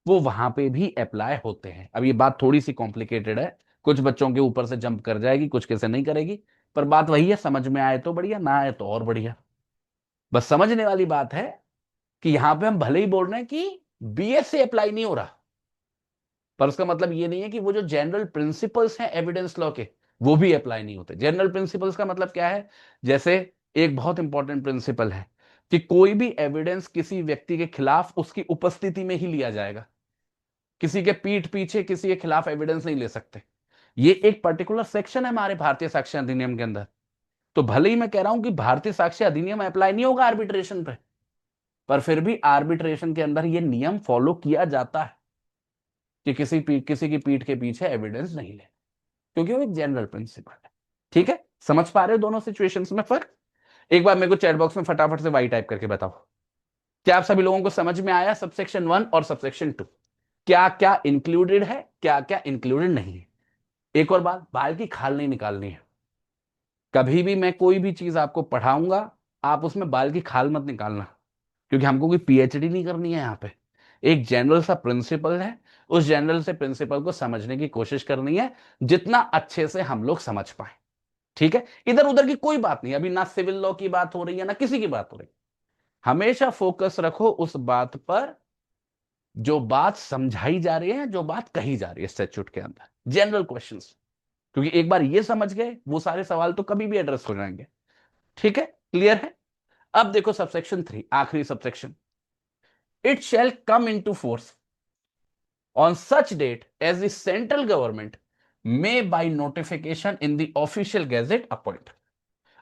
वो वहां पे भी अप्लाई होते हैं। अब ये बात थोड़ी सी कॉम्प्लिकेटेड है, कुछ बच्चों के ऊपर से जंप कर जाएगी, कुछ कैसे नहीं करेगी, पर बात वही है, समझ में आए तो बढ़िया, ना आए तो और बढ़िया। बस समझने वाली बात है कि यहां पे हम भले ही बोल रहे हैं कि बीएसए अप्लाई नहीं हो रहा, पर उसका मतलब ये नहीं है कि वो जो जनरल प्रिंसिपल्स हैं एविडेंस लॉ के वो भी अप्लाई नहीं होते। जनरल प्रिंसिपल्स का मतलब क्या है? जैसे एक बहुत इंपॉर्टेंट प्रिंसिपल है कि कोई भी एविडेंस किसी व्यक्ति के खिलाफ उसकी उपस्थिति में ही लिया जाएगा, किसी के पीठ पीछे किसी के खिलाफ एविडेंस नहीं ले सकते। ये एक पर्टिकुलर सेक्शन है हमारे भारतीय साक्ष्य अधिनियम के अंदर। तो भले ही मैं कह रहा हूं कि भारतीय साक्ष्य अधिनियम अप्लाई नहीं होगा आर्बिट्रेशन पे, पर फिर भी आर्बिट्रेशन के अंदर ये नियम फॉलो किया जाता है कि किसी की पीठ के पीछे एविडेंस नहीं ले, क्योंकि वो एक जनरल प्रिंसिपल है। ठीक है, समझ पा रहे हो दोनों सिचुएशंस में फर्क? एक बार मेरे को चैट बॉक्स में फटाफट से वाई टाइप करके बताओ, क्या आप सभी लोगों को समझ में आया सबसेक्शन 1 और सबसेक्शन 2 क्या क्या इंक्लूडेड है, क्या क्या इंक्लूडेड नहीं है? एक और बात, बाल की खाल नहीं निकालनी है। कभी भी मैं कोई भी चीज आपको पढ़ाऊंगा, आप उसमें बाल की खाल मत निकालना, क्योंकि हमको कोई पीएचडी नहीं करनी है यहाँ पे। एक जनरल सा प्रिंसिपल है, उस जनरल से प्रिंसिपल को समझने की कोशिश करनी है जितना अच्छे से हम लोग समझ पाए। ठीक है, इधर उधर की कोई बात नहीं, अभी ना सिविल लॉ की बात हो रही है ना किसी की बात हो रही, हमेशा फोकस रखो उस बात पर जो बात समझाई जा रही है, जो बात कही जा रही है स्टैट्यूट के अंदर, जनरल क्वेश्चंस। क्योंकि एक बार ये समझ गए वो सारे सवाल तो कभी भी एड्रेस हो जाएंगे। ठीक है, क्लियर है। अब देखो सबसेक्शन 3, आखिरी subsection, it shall come into force on such date as the central government may by notification in the official gazette appoint।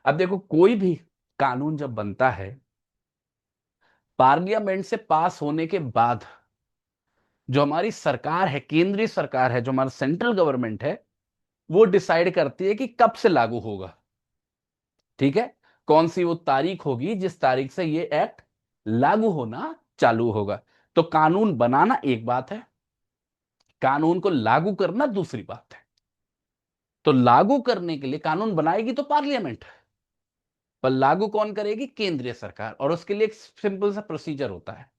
अब देखो कोई भी कानून जब बनता है पार्लियामेंट से पास होने के बाद, जो हमारी सरकार है, केंद्रीय सरकार है, जो हमारा सेंट्रल गवर्नमेंट है, वो डिसाइड करती है कि कब से लागू होगा। ठीक है, कौन सी वो तारीख होगी जिस तारीख से ये एक्ट लागू होना चालू होगा। तो कानून बनाना एक बात है, कानून को लागू करना दूसरी बात है। तो लागू करने के लिए कानून बनाएगी तो पार्लियामेंट, पर लागू कौन करेगी? केंद्रीय सरकार। और उसके लिए एक सिंपल सा प्रोसीजर होता है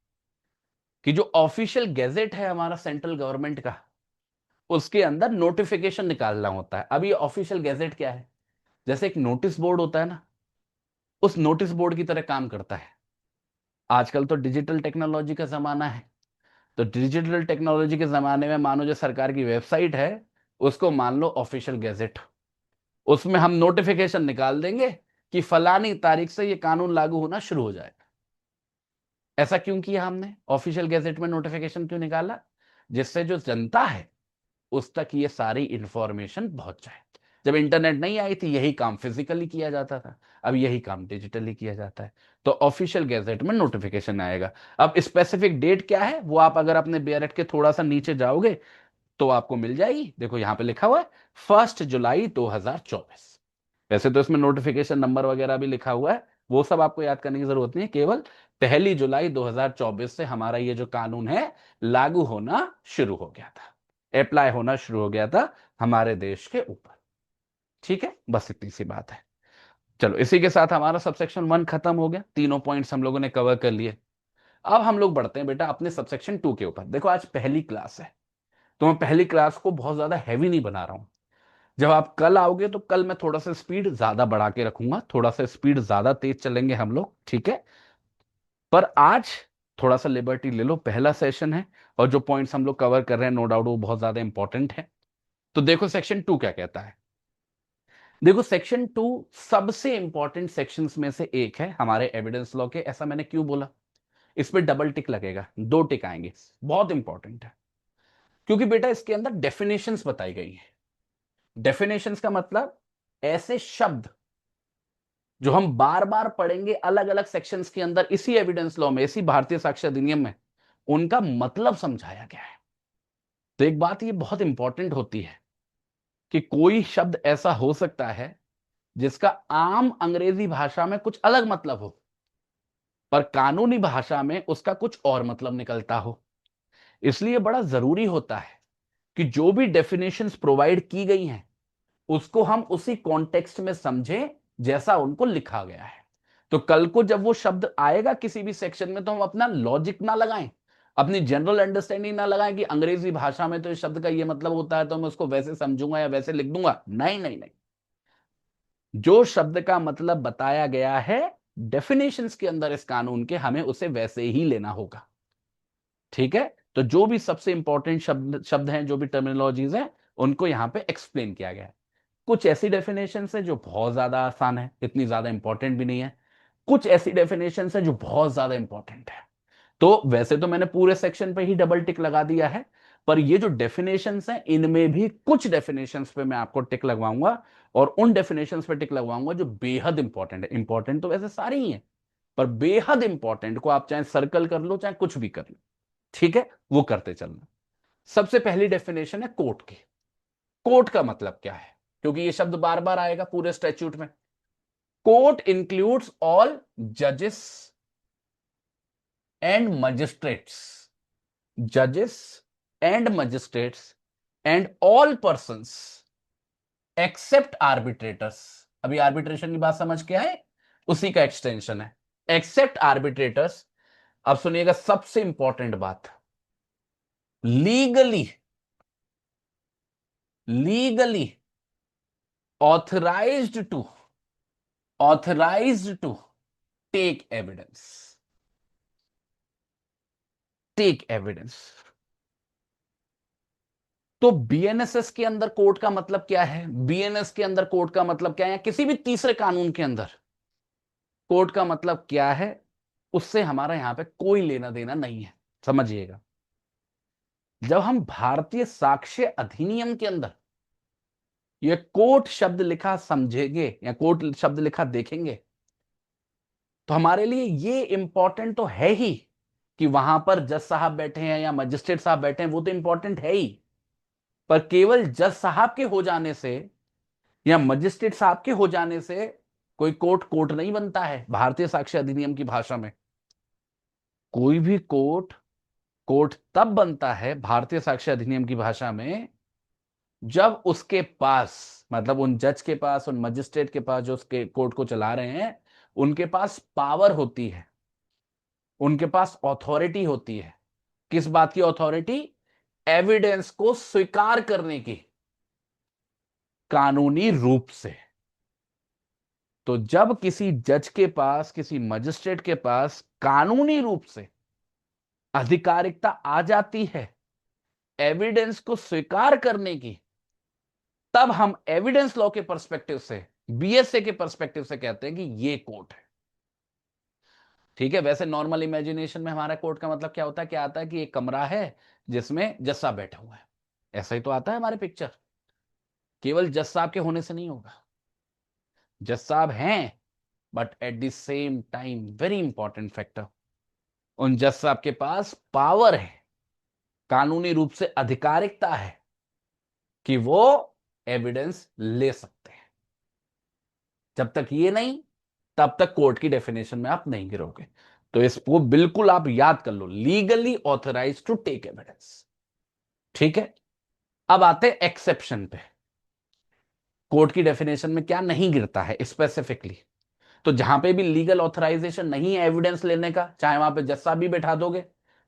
कि जो ऑफिशियल गैजेट है हमारा सेंट्रल गवर्नमेंट का, उसके अंदर नोटिफिकेशन निकालना होता है। अब ये ऑफिशियल गैजेट क्या है? जैसे एक नोटिस बोर्ड होता है ना, उस नोटिस बोर्ड की तरह काम करता है। आजकल तो डिजिटल टेक्नोलॉजी का जमाना है, तो डिजिटल टेक्नोलॉजी के जमाने में मानो जो सरकार की वेबसाइट है, उसको मान लो ऑफिशियल गैजेट, उसमें हम नोटिफिकेशन निकाल देंगे कि फलानी तारीख से ये कानून लागू होना शुरू हो जाएगा। ऐसा क्यों किया हमने? ऑफिशियल गैजेट में नोटिफिकेशन क्यों निकाला? जिससे जो जनता है उस तक ये सारी इंफॉर्मेशन पहुंच जाए। जब इंटरनेट नहीं आई थी यही काम फिजिकली किया जाता था, अब यही काम डिजिटली किया जाता है। तो ऑफिशियल गैजेट में नोटिफिकेशन आएगा। अब स्पेसिफिक डेट क्या है वो आप अगर अपने बेयरट के थोड़ा सा नीचे जाओगे तो आपको मिल जाएगी। देखो यहां पे लिखा हुआ है 1 जुलाई 2024। वैसे तो इसमें नोटिफिकेशन नंबर वगैरह भी लिखा हुआ है, वो सब आपको याद करने की जरूरत नहीं है। केवल 1 जुलाई 2024 से हमारा ये जो कानून है लागू होना शुरू हो गया था, अप्लाई होना शुरू हो गया था हमारे देश के ऊपर। ठीक है, बस इतनी सी बात है। चलो इसी के साथ हमारा सबसेक्शन 1 खत्म हो गया, तीनों पॉइंट्स हम लोगों ने कवर कर लिए। अब हम लोग बढ़ते हैं बेटा अपने सबसेक्शन 2 के ऊपर। देखो आज पहली क्लास है, तो मैं पहली क्लास को बहुत ज्यादा हैवी नहीं बना रहा हूं। जब आप कल आओगे तो कल मैं थोड़ा सा स्पीड ज्यादा बढ़ा के रखूंगा, थोड़ा सा स्पीड ज्यादा तेज चलेंगे हम लोग, ठीक है। पर आज थोड़ा सा लिबर्टी ले लो, पहला सेशन है और जो पॉइंट्स हम लोग कवर कर रहे हैं नो डाउट वो बहुत ज्यादा इंपॉर्टेंट है। तो देखो सेक्शन 2 क्या कहता है। देखो सेक्शन 2 सबसे इंपॉर्टेंट सेक्शंस में से एक है हमारे एविडेंस लॉ के। ऐसा मैंने क्यों बोला? इस पे डबल टिक लगेगा, 2 टिक आएंगे, बहुत इंपॉर्टेंट है। क्योंकि बेटा इसके अंदर डेफिनेशंस बताई गई है। डेफिनेशंस का मतलब ऐसे शब्द जो हम बार बार पढ़ेंगे अलग अलग सेक्शंस के अंदर, इसी एविडेंस लॉ में, इसी भारतीय साक्ष्य अधिनियम में, उनका मतलब समझाया गया है। तो एक बात ये बहुत इंपॉर्टेंट होती है कि कोई शब्द ऐसा हो सकता है जिसका आम अंग्रेजी भाषा में कुछ अलग मतलब हो, पर कानूनी भाषा में उसका कुछ और मतलब निकलता हो। इसलिए बड़ा जरूरी होता है कि जो भी डेफिनेशंस प्रोवाइड की गई हैं उसको हम उसी कॉन्टेक्स्ट में समझें जैसा उनको लिखा गया है। तो कल को जब वो शब्द आएगा किसी भी सेक्शन में तो हम अपना लॉजिक ना लगाएं, अपनी जनरल अंडरस्टैंडिंग ना लगाएं कि अंग्रेजी भाषा में तो इस शब्द का ये मतलब होता है तो मैं उसको वैसे समझूंगा या वैसे लिख दूंगा। नहीं नहीं नहीं, जो शब्द का मतलब बताया गया है डेफिनेशंस के अंदर इस कानून के, हमें उसे वैसे ही लेना होगा। ठीक है, तो जो भी सबसे इंपॉर्टेंट शब्द शब्द हैं, जो भी टर्मिनोलॉजीज हैं, उनको यहां पे एक्सप्लेन किया गया है। कुछ ऐसी डेफिनेशन है जो बहुत ज्यादा आसान है, इतनी ज्यादा इंपॉर्टेंट भी नहीं है। कुछ ऐसी डेफिनेशन है जो बहुत ज्यादा इंपॉर्टेंट है। तो वैसे तो मैंने पूरे सेक्शन पे ही डबल टिक लगा दिया है, पर ये जो डेफिनेशंस हैं इनमें भी कुछ डेफिनेशंस पे मैं आपको टिक लगवाऊंगा, और उन डेफिनेशंस पे टिक लगवाऊंगा जो बेहद इंपॉर्टेंट है। इंपॉर्टेंट तो वैसे सारी ही हैं, पर बेहद इंपॉर्टेंट को आप चाहे सर्कल कर लो चाहे कुछ भी कर लो, ठीक है, वो करते चलना। सबसे पहली डेफिनेशन है कोर्ट की। कोर्ट का मतलब क्या है? क्योंकि ये शब्द बार बार आएगा पूरे स्टैट्यूट में। कोर्ट इंक्लूड्स ऑल जजेस एंड मजिस्ट्रेट्स, जजेस and magistrates and all persons accept arbitrators. अभी आर्बिट्रेशन की बात समझ के आए, उसी का एक्सटेंशन है एक्सेप्ट आर्बिट्रेटर्स। अब सुनिएगा सबसे इंपॉर्टेंट बात, legally legally authorized to authorized to take evidence, take evidence. तो बीएनएसएस के अंदर कोर्ट का मतलब क्या है, बीएनएस के अंदर कोर्ट का मतलब क्या है, या किसी भी तीसरे कानून के अंदर कोर्ट का मतलब क्या है, उससे हमारा यहां पे कोई लेना देना नहीं है। समझिएगा, जब हम भारतीय साक्ष्य अधिनियम के अंदर ये कोर्ट शब्द लिखा समझेंगे या कोर्ट शब्द लिखा देखेंगे, तो हमारे लिए ये इंपॉर्टेंट तो है ही कि वहां पर जज साहब बैठे हैं या मजिस्ट्रेट साहब बैठे हैं, वो तो इंपॉर्टेंट है ही। पर केवल जज साहब के हो जाने से या मजिस्ट्रेट साहब के हो जाने से कोई कोर्ट कोर्ट नहीं बनता है। भारतीय साक्ष्य अधिनियम की भाषा में कोई भी कोर्ट कोर्ट तब बनता है भारतीय साक्ष्य अधिनियम की भाषा में, जब उसके पास, मतलब उन जज के पास, उन मजिस्ट्रेट के पास जो उसके कोर्ट को चला रहे हैं, उनके पास पावर होती है, उनके पास अथॉरिटी होती है। किस बात की अथॉरिटी? एविडेंस को स्वीकार करने की, कानूनी रूप से। तो जब किसी जज के पास, किसी मजिस्ट्रेट के पास कानूनी रूप से आधिकारिकता आ जाती है एविडेंस को स्वीकार करने की, तब हम एविडेंस लॉ के पर्सपेक्टिव से, बीएसए के पर्सपेक्टिव से कहते हैं कि ये कोर्ट है। ठीक है, वैसे नॉर्मल इमेजिनेशन में हमारा कोर्ट का मतलब क्या होता है, क्या आता है कि एक कमरा है जिसमें जज साहब बैठे हुए हैं, ऐसा ही तो आता है हमारे पिक्चर। केवल जज साहब के होने से नहीं होगा, जज साहब हैं, but at the same time very important factor, उन जज साहब के पास पावर है, कानूनी रूप से आधिकारिकता है कि वो एविडेंस ले सकते हैं। जब तक ये नहीं, तब तक कोर्ट की डेफिनेशन में आप नहीं गिरोगे। तो इसको बिल्कुल आप याद कर लो, legally authorise to take evidence. ठीक है, अब आते हैं एक्सेप्शन पे। कोर्ट की डेफिनेशन में क्या नहीं गिरता है स्पेसिफिकली, तो जहां पे भी लीगल ऑथराइजेशन नहीं है एविडेंस लेने का, चाहे वहां पे जज साहब भी बैठा दोगे,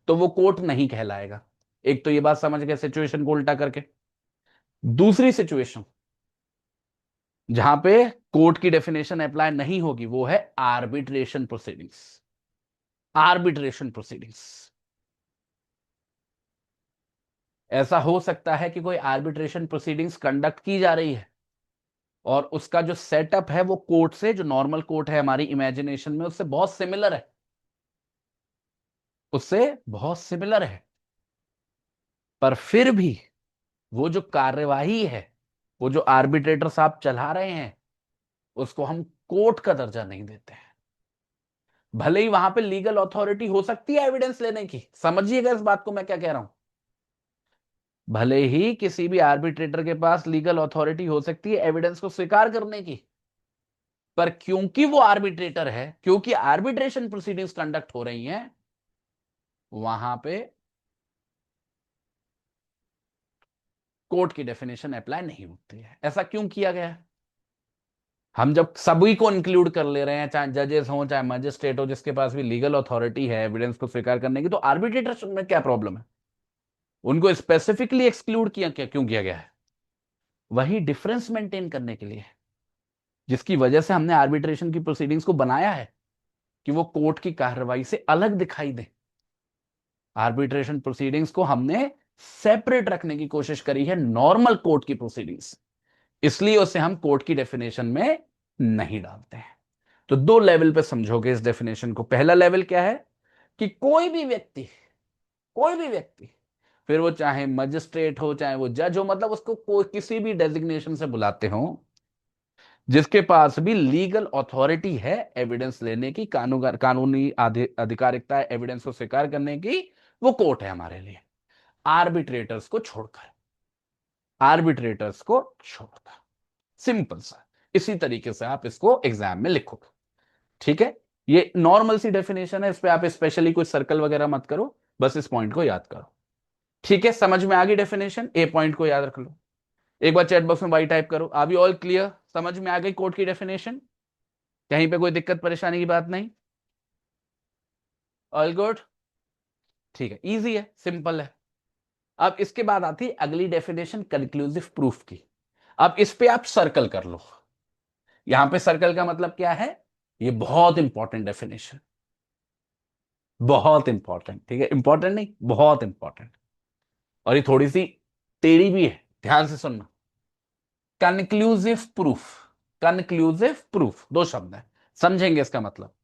तो वो कोर्ट नहीं कहलाएगा। एक तो ये बात समझ गए सिचुएशन को उल्टा करके। दूसरी सिचुएशन जहां पे कोर्ट की डेफिनेशन अप्लाई नहीं होगी, वो है आर्बिट्रेशन प्रोसीडिंग्स। आर्बिट्रेशन प्रोसीडिंग्स, ऐसा हो सकता है कि कोई आर्बिट्रेशन प्रोसीडिंग्स कंडक्ट की जा रही है और उसका जो सेटअप है वो कोर्ट से, जो नॉर्मल कोर्ट है हमारी इमेजिनेशन में, उससे बहुत सिमिलर है, उससे बहुत सिमिलर है। पर फिर भी वो जो कार्यवाही है, वो जो आर्बिट्रेटर साहब चला रहे हैं, उसको हम कोर्ट का दर्जा नहीं देते हैं। भले ही वहां पे लीगल अथॉरिटी हो सकती है एविडेंस लेने की, समझिएगा इस बात को मैं क्या कह रहा हूं, भले ही किसी भी आर्बिट्रेटर के पास लीगल अथॉरिटी हो सकती है एविडेंस को स्वीकार करने की, पर क्योंकि वो आर्बिट्रेटर है, क्योंकि आर्बिट्रेशन प्रोसीडिंग्स कंडक्ट हो रही हैं, वहां पे कोर्ट की डेफिनेशन अप्लाई नहीं होती है। ऐसा क्यों किया गया है? हम जब सभी को इंक्लूड कर ले रहे हैं, चाहे जजेस हो चाहे मजिस्ट्रेट हो, जिसके पास भी लीगल अथॉरिटी है एविडेंस को स्वीकार करने की, तो आर्बिट्रेटर में क्या प्रॉब्लम है? उनको स्पेसिफिकली एक्सक्लूड किया, क्या क्यों किया गया है? वही डिफरेंस मेंटेन करने के लिए, जिसकी वजह से हमने आर्बिट्रेशन की प्रोसीडिंग्स को बनाया है, कि वो कोर्ट की कार्रवाई से अलग दिखाई दे। आर्बिट्रेशन प्रोसीडिंग्स को हमने सेपरेट रखने की कोशिश करी है नॉर्मल कोर्ट की प्रोसीडिंग्स, इसलिए उसे हम कोर्ट की डेफिनेशन में नहीं डालते हैं। तो दो लेवल पे समझोगे इस डेफिनेशन को। पहला लेवल क्या है कि कोई भी व्यक्ति, फिर वो चाहे मजिस्ट्रेट हो चाहे वो जज हो, मतलब उसको कोई किसी भी डेजिग्नेशन से बुलाते हो, जिसके पास भी लीगल अथॉरिटी है एविडेंस लेने की, कानूनी आधिकारिकता है एविडेंस को स्वीकार करने की, वो कोर्ट है हमारे लिए, आर्बिट्रेटर्स को छोड़कर, आर्बिट्रेटर्स को छोड़कर। सिंपल सा, इसी तरीके से आप इसको एग्जाम में लिखोगे। ठीक है, ये नॉर्मल सी डेफिनेशन है, इस पे आप स्पेशली कोई सर्कल वगैरह मत करो, बस इस पॉइंट को याद करो। ठीक है, समझ में आ गई डेफिनेशन, ए पॉइंट को याद रख लो। एक बार चैट बॉक्स में वाई टाइप करो, आर यू ऑल क्लियर? समझ में आ गई कोर्ट की डेफिनेशन? कहीं पे कोई दिक्कत परेशानी की बात नहीं? All good? ठीक है, इजी है, सिंपल है। अब इसके बाद आती है अगली डेफिनेशन, कंक्लूसिव प्रूफ की। अब इस पे आप सर्कल कर लो। यहां पे सर्कल का मतलब क्या है? ये बहुत इंपॉर्टेंट डेफिनेशन, बहुत इंपॉर्टेंट, ठीक है, इंपॉर्टेंट नहीं, बहुत इंपॉर्टेंट। और ये थोड़ी सी टेढ़ी भी है, ध्यान से सुनना। कंक्लूसिव प्रूफ, कंक्लूसिव प्रूफ दो शब्द है, समझेंगे इसका मतलब।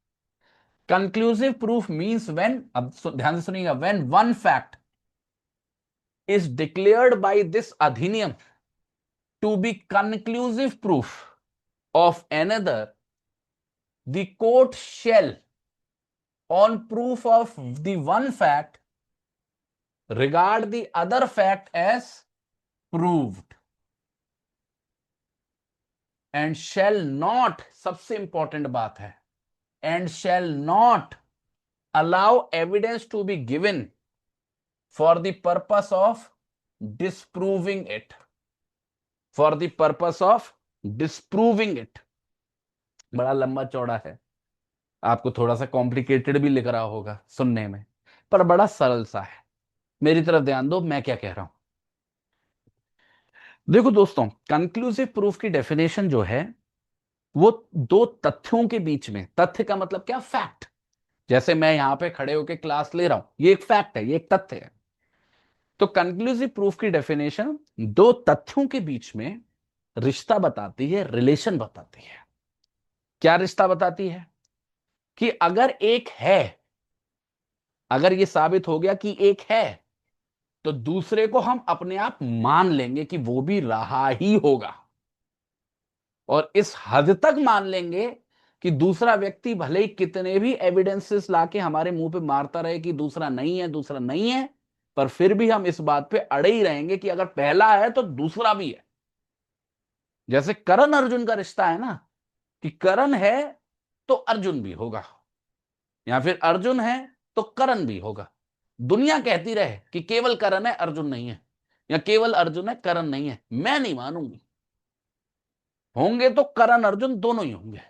कंक्लूसिव प्रूफ मींस व्हेन, अब ध्यान से सुनिएगा, when one fact is declared by this अधिनियम to be conclusive proof of another, the court shall, on proof of the one fact, regard the other fact as proved and shall not, सबसे इंपॉर्टेंट बात है, and shall not allow evidence to be given for the purpose of disproving it, for the purpose of disproving it। बड़ा लंबा चौड़ा है, आपको थोड़ा सा कॉम्प्लिकेटेड भी लिख रहा होगा सुनने में, पर बड़ा सरल सा है। मेरी तरफ ध्यान दो, मैं क्या कह रहा हूं। देखो दोस्तों, कंक्लूसिव प्रूफ की डेफिनेशन जो है, वो दो तथ्यों के बीच में, तथ्य का मतलब क्या, फैक्ट। जैसे मैं यहां पे खड़े होकर क्लास ले रहा हूं, ये एक फैक्ट है, ये एक तथ्य है। तो कंक्लूसिव प्रूफ की डेफिनेशन दो तथ्यों के बीच में रिश्ता बताती है, रिलेशन बताती है। क्या रिश्ता बताती है? कि अगर एक है, अगर ये साबित हो गया कि एक है, तो दूसरे को हम अपने आप मान लेंगे कि वो भी रहा ही होगा। और इस हद तक मान लेंगे कि दूसरा व्यक्ति भले ही कितने भी एविडेंसेस लाके हमारे मुंह पे मारता रहे कि दूसरा नहीं है, दूसरा नहीं है, पर फिर भी हम इस बात पे अड़े ही रहेंगे कि अगर पहला है तो दूसरा भी है। जैसे करण अर्जुन का रिश्ता है ना, कि करण है तो अर्जुन भी होगा, या फिर अर्जुन है तो करण भी होगा। दुनिया कहती रहे कि केवल करण है, अर्जुन नहीं है, या केवल अर्जुन है, करण नहीं है, मैं नहीं मानूंगी। होंगे तो करण अर्जुन दोनों ही होंगे।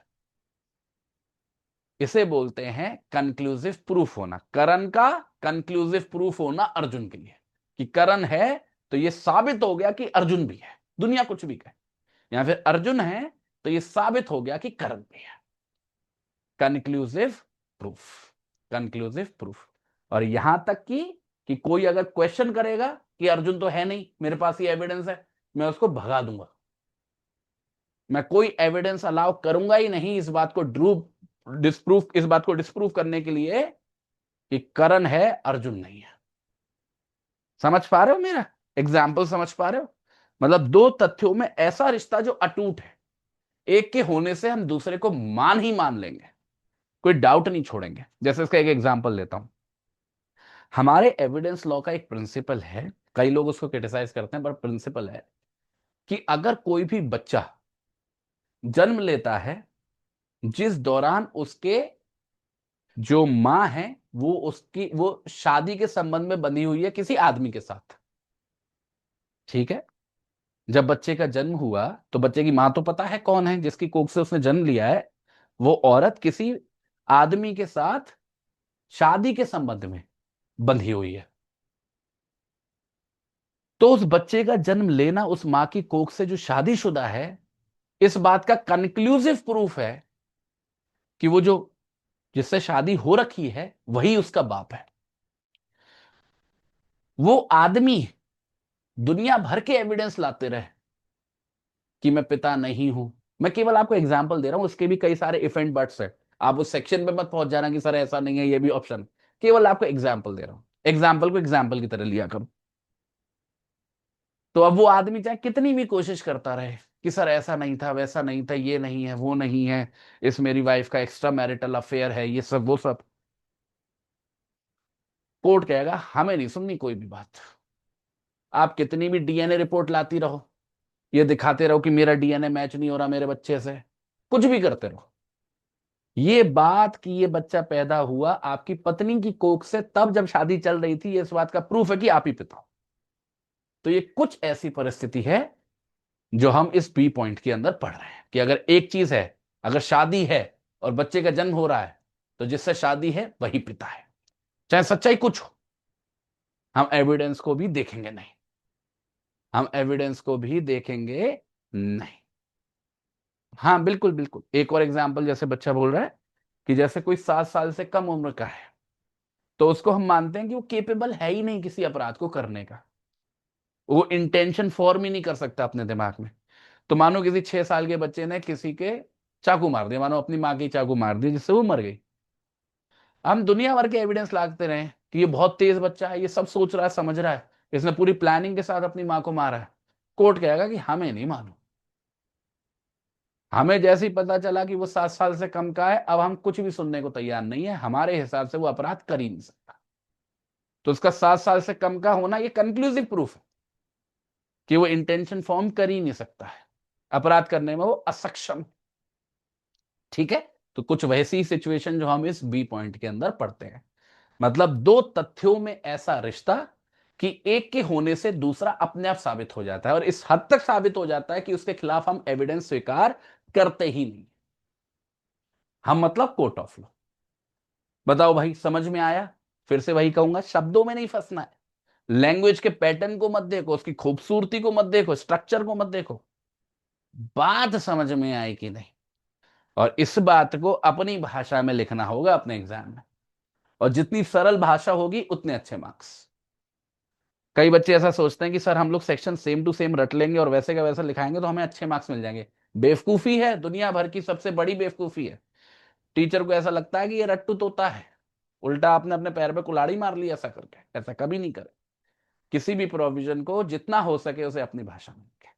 इसे बोलते हैं कंक्लूसिव प्रूफ होना, करण का कंक्लूसिव प्रूफ होना अर्जुन के लिए, कि करण है तो यह साबित हो गया कि अर्जुन भी है, दुनिया कुछ भी कहे। या फिर अर्जुन है तो यह साबित हो गया कि करण भी है। Conclusive proof, conclusive proof. और यहां तक कि कोई अगर क्वेश्चन करेगा कि अर्जुन तो है नहीं, मेरे पास ये एविडेंस है, मैं उसको भगा दूंगा। मैं कोई एविडेंस अलाउ करूंगा ही नहीं इस बात को डिस्प्रूफ, इस बात को डिस्प्रूव करने के लिए कि करण है, अर्जुन नहीं है। समझ पा रहे हो मेरा एग्जाम्पल, समझ पा रहे हो? मतलब दो तथ्यों में ऐसा रिश्ता जो अटूट है, एक के होने से हम दूसरे को मान ही मान लेंगे, कोई डाउट नहीं छोड़ेंगे। जैसे इसका एक एग्जाम्पल लेता हूं। हमारे एविडेंस लॉ का एक प्रिंसिपल है, कई लोग उसको क्रिटिसाइज करते हैं, पर प्रिंसिपल है कि अगर कोई भी बच्चा जन्म लेता है जिस दौरान उसके जो मां है वो शादी के संबंध में बंधी हुई है किसी आदमी के साथ, ठीक है, जब बच्चे का जन्म हुआ तो बच्चे की मां तो पता है कौन है, जिसकी कोख से उसने जन्म लिया है, वो औरत किसी आदमी के साथ शादी के संबंध में बंधी हुई है। तो उस बच्चे का जन्म लेना उस मां की कोख से जो शादीशुदा है, इस बात का कंक्लूसिव प्रूफ है कि वो जो जिससे शादी हो रखी है वही उसका बाप है। वो आदमी दुनिया भर के एविडेंस लाते रहे कि मैं पिता नहीं हूं, मैं केवल आपको एग्जांपल दे रहा हूं, उसके भी कई सारे इफ एंड बट्स है। आप उस सेक्शन में मत पहुंच जाना कि सर ऐसा नहीं है, ये भी ऑप्शन, केवल आपको एग्जांपल दे रहा हूं, एग्जांपल को एग्जांपल की तरह लिया करो। तो अब वो आदमी चाहे कितनी भी कोशिश करता रहे कि सर ऐसा नहीं था, वैसा नहीं था, ये नहीं है, वो नहीं है, इस मेरी वाइफ का एक्स्ट्रा मैरिटल अफेयर है, ये सब वो सब, कोर्ट कहेगा हमें नहीं सुननी कोई भी बात। आप कितनी भी डीएनए रिपोर्ट लाती रहो, ये दिखाते रहो कि मेरा डीएनए मैच नहीं हो रहा मेरे बच्चे से, कुछ भी करते रहो, ये बात कि ये बच्चा पैदा हुआ आपकी पत्नी की कोख से तब जब शादी चल रही थी, ये इस बात का प्रूफ है कि आप ही पिता हो। तो ये कुछ ऐसी परिस्थिति है जो हम इस बी पॉइंट के अंदर पढ़ रहे हैं कि अगर एक चीज है, अगर शादी है और बच्चे का जन्म हो रहा है, तो जिससे शादी है वही पिता है, चाहे सच्चाई कुछ हो। हम एविडेंस को भी देखेंगे नहीं, हम एविडेंस को भी देखेंगे नहीं। हाँ बिल्कुल बिल्कुल, एक और एग्जांपल, जैसे बच्चा बोल रहा है कि जैसे कोई 7 साल से कम उम्र का है, तो उसको हम मानते हैं कि वो केपेबल है ही नहीं किसी अपराध को करने का, वो इंटेंशन फॉर्म ही नहीं कर सकता अपने दिमाग में। तो मानो किसी 6 साल के बच्चे ने किसी के चाकू मार दिया, मानो अपनी माँ की चाकू मार दी जिससे वो मर गई। हम दुनिया भर के एविडेंस लाते रहे कि ये बहुत तेज बच्चा है, ये सब सोच रहा है, समझ रहा है, इसने पूरी प्लानिंग के साथ अपनी माँ को मारा है। कोर्ट कहेगा कि हमें नहीं मालूम। हमें जैसे ही पता चला कि वो 7 साल से कम का है, अब हम कुछ भी सुनने को तैयार नहीं है, हमारे हिसाब से वो अपराध कर ही नहीं सकता। तो उसका 7 साल से कम का होना ये कंक्लूसिव प्रूफ है कि वो इंटेंशन फॉर्म कर ही नहीं सकता है, अपराध करने में वो असक्षम है। ठीक है, तो कुछ वैसी सिचुएशन जो हम इस बी पॉइंट के अंदर पढ़ते हैं, मतलब दो तथ्यों में ऐसा रिश्ता कि एक के होने से दूसरा अपने आप साबित हो जाता है, और इस हद तक साबित हो जाता है कि उसके खिलाफ हम एविडेंस स्वीकार करते ही नहीं। हम मतलब कोर्ट ऑफ लॉ। बताओ भाई, समझ में आया? फिर से वही कहूंगा, शब्दों में नहीं फंसना है, लैंग्वेज के पैटर्न को मत देखो, उसकी खूबसूरती को मत देखो, स्ट्रक्चर को मत देखो, बात समझ में आई कि नहीं। और इस बात को अपनी भाषा में लिखना होगा अपने एग्जाम में, और जितनी सरल भाषा होगी उतने अच्छे मार्क्स। कई बच्चे ऐसा सोचते हैं कि सर हम लोग सेक्शन सेम टू सेम रट लेंगे और वैसे का वैसा लिखाएंगे तो हमें अच्छे मार्क्स मिल जाएंगे। बेवकूफी है, दुनिया भर की सबसे बड़ी बेवकूफी है। टीचर को ऐसा लगता है कि ये रट्टू तोता है, उल्टा आपने अपने पैर पे कुल्हाड़ी मार ली ऐसा करके। ऐसा कभी नहीं करे, किसी भी प्रोविजन को जितना हो सके उसे अपनी भाषा में लिखें।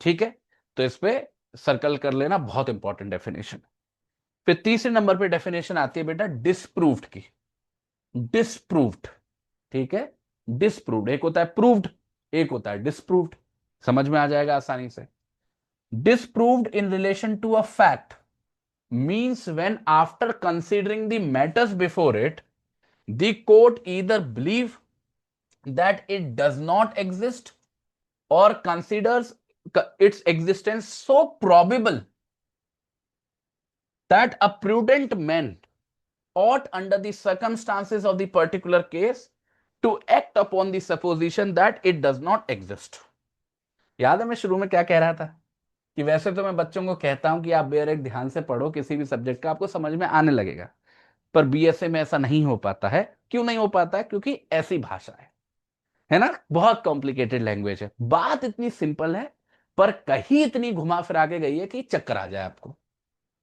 ठीक है, तो इस पे सर्कल कर लेना, बहुत इंपॉर्टेंट डेफिनेशन। फिर तीसरे नंबर पे डेफिनेशन आती है बेटा डिसप्रूव्ड की। डिसप्रूव्ड, ठीक है, डिसप्रूव्ड एक होता है प्रूव्ड, एक होता है डिसप्रूव्ड। समझ में आ जाएगा आसानी से। Disproved in relation to a fact means when after considering the matters before it, the court either believe that it does not exist or considers its existence so probable that a prudent man ought under the circumstances of the particular case to act upon the supposition that it does not exist। याद है मैं शुरू में क्या कह रहा था कि वैसे तो मैं बच्चों को कहता हूं कि आप बेरक ध्यान से पढ़ो किसी भी सब्जेक्ट का, आपको समझ में आने लगेगा। पर बीएसए में ऐसा नहीं हो पाता है। क्यों नहीं हो पाता है? क्योंकि ऐसी भाषा है ना, बहुत कॉम्प्लिकेटेड लैंग्वेज है। बात इतनी सिंपल है पर कहीं इतनी घुमा फिरा के गई है कि चक्कर आ जाए आपको।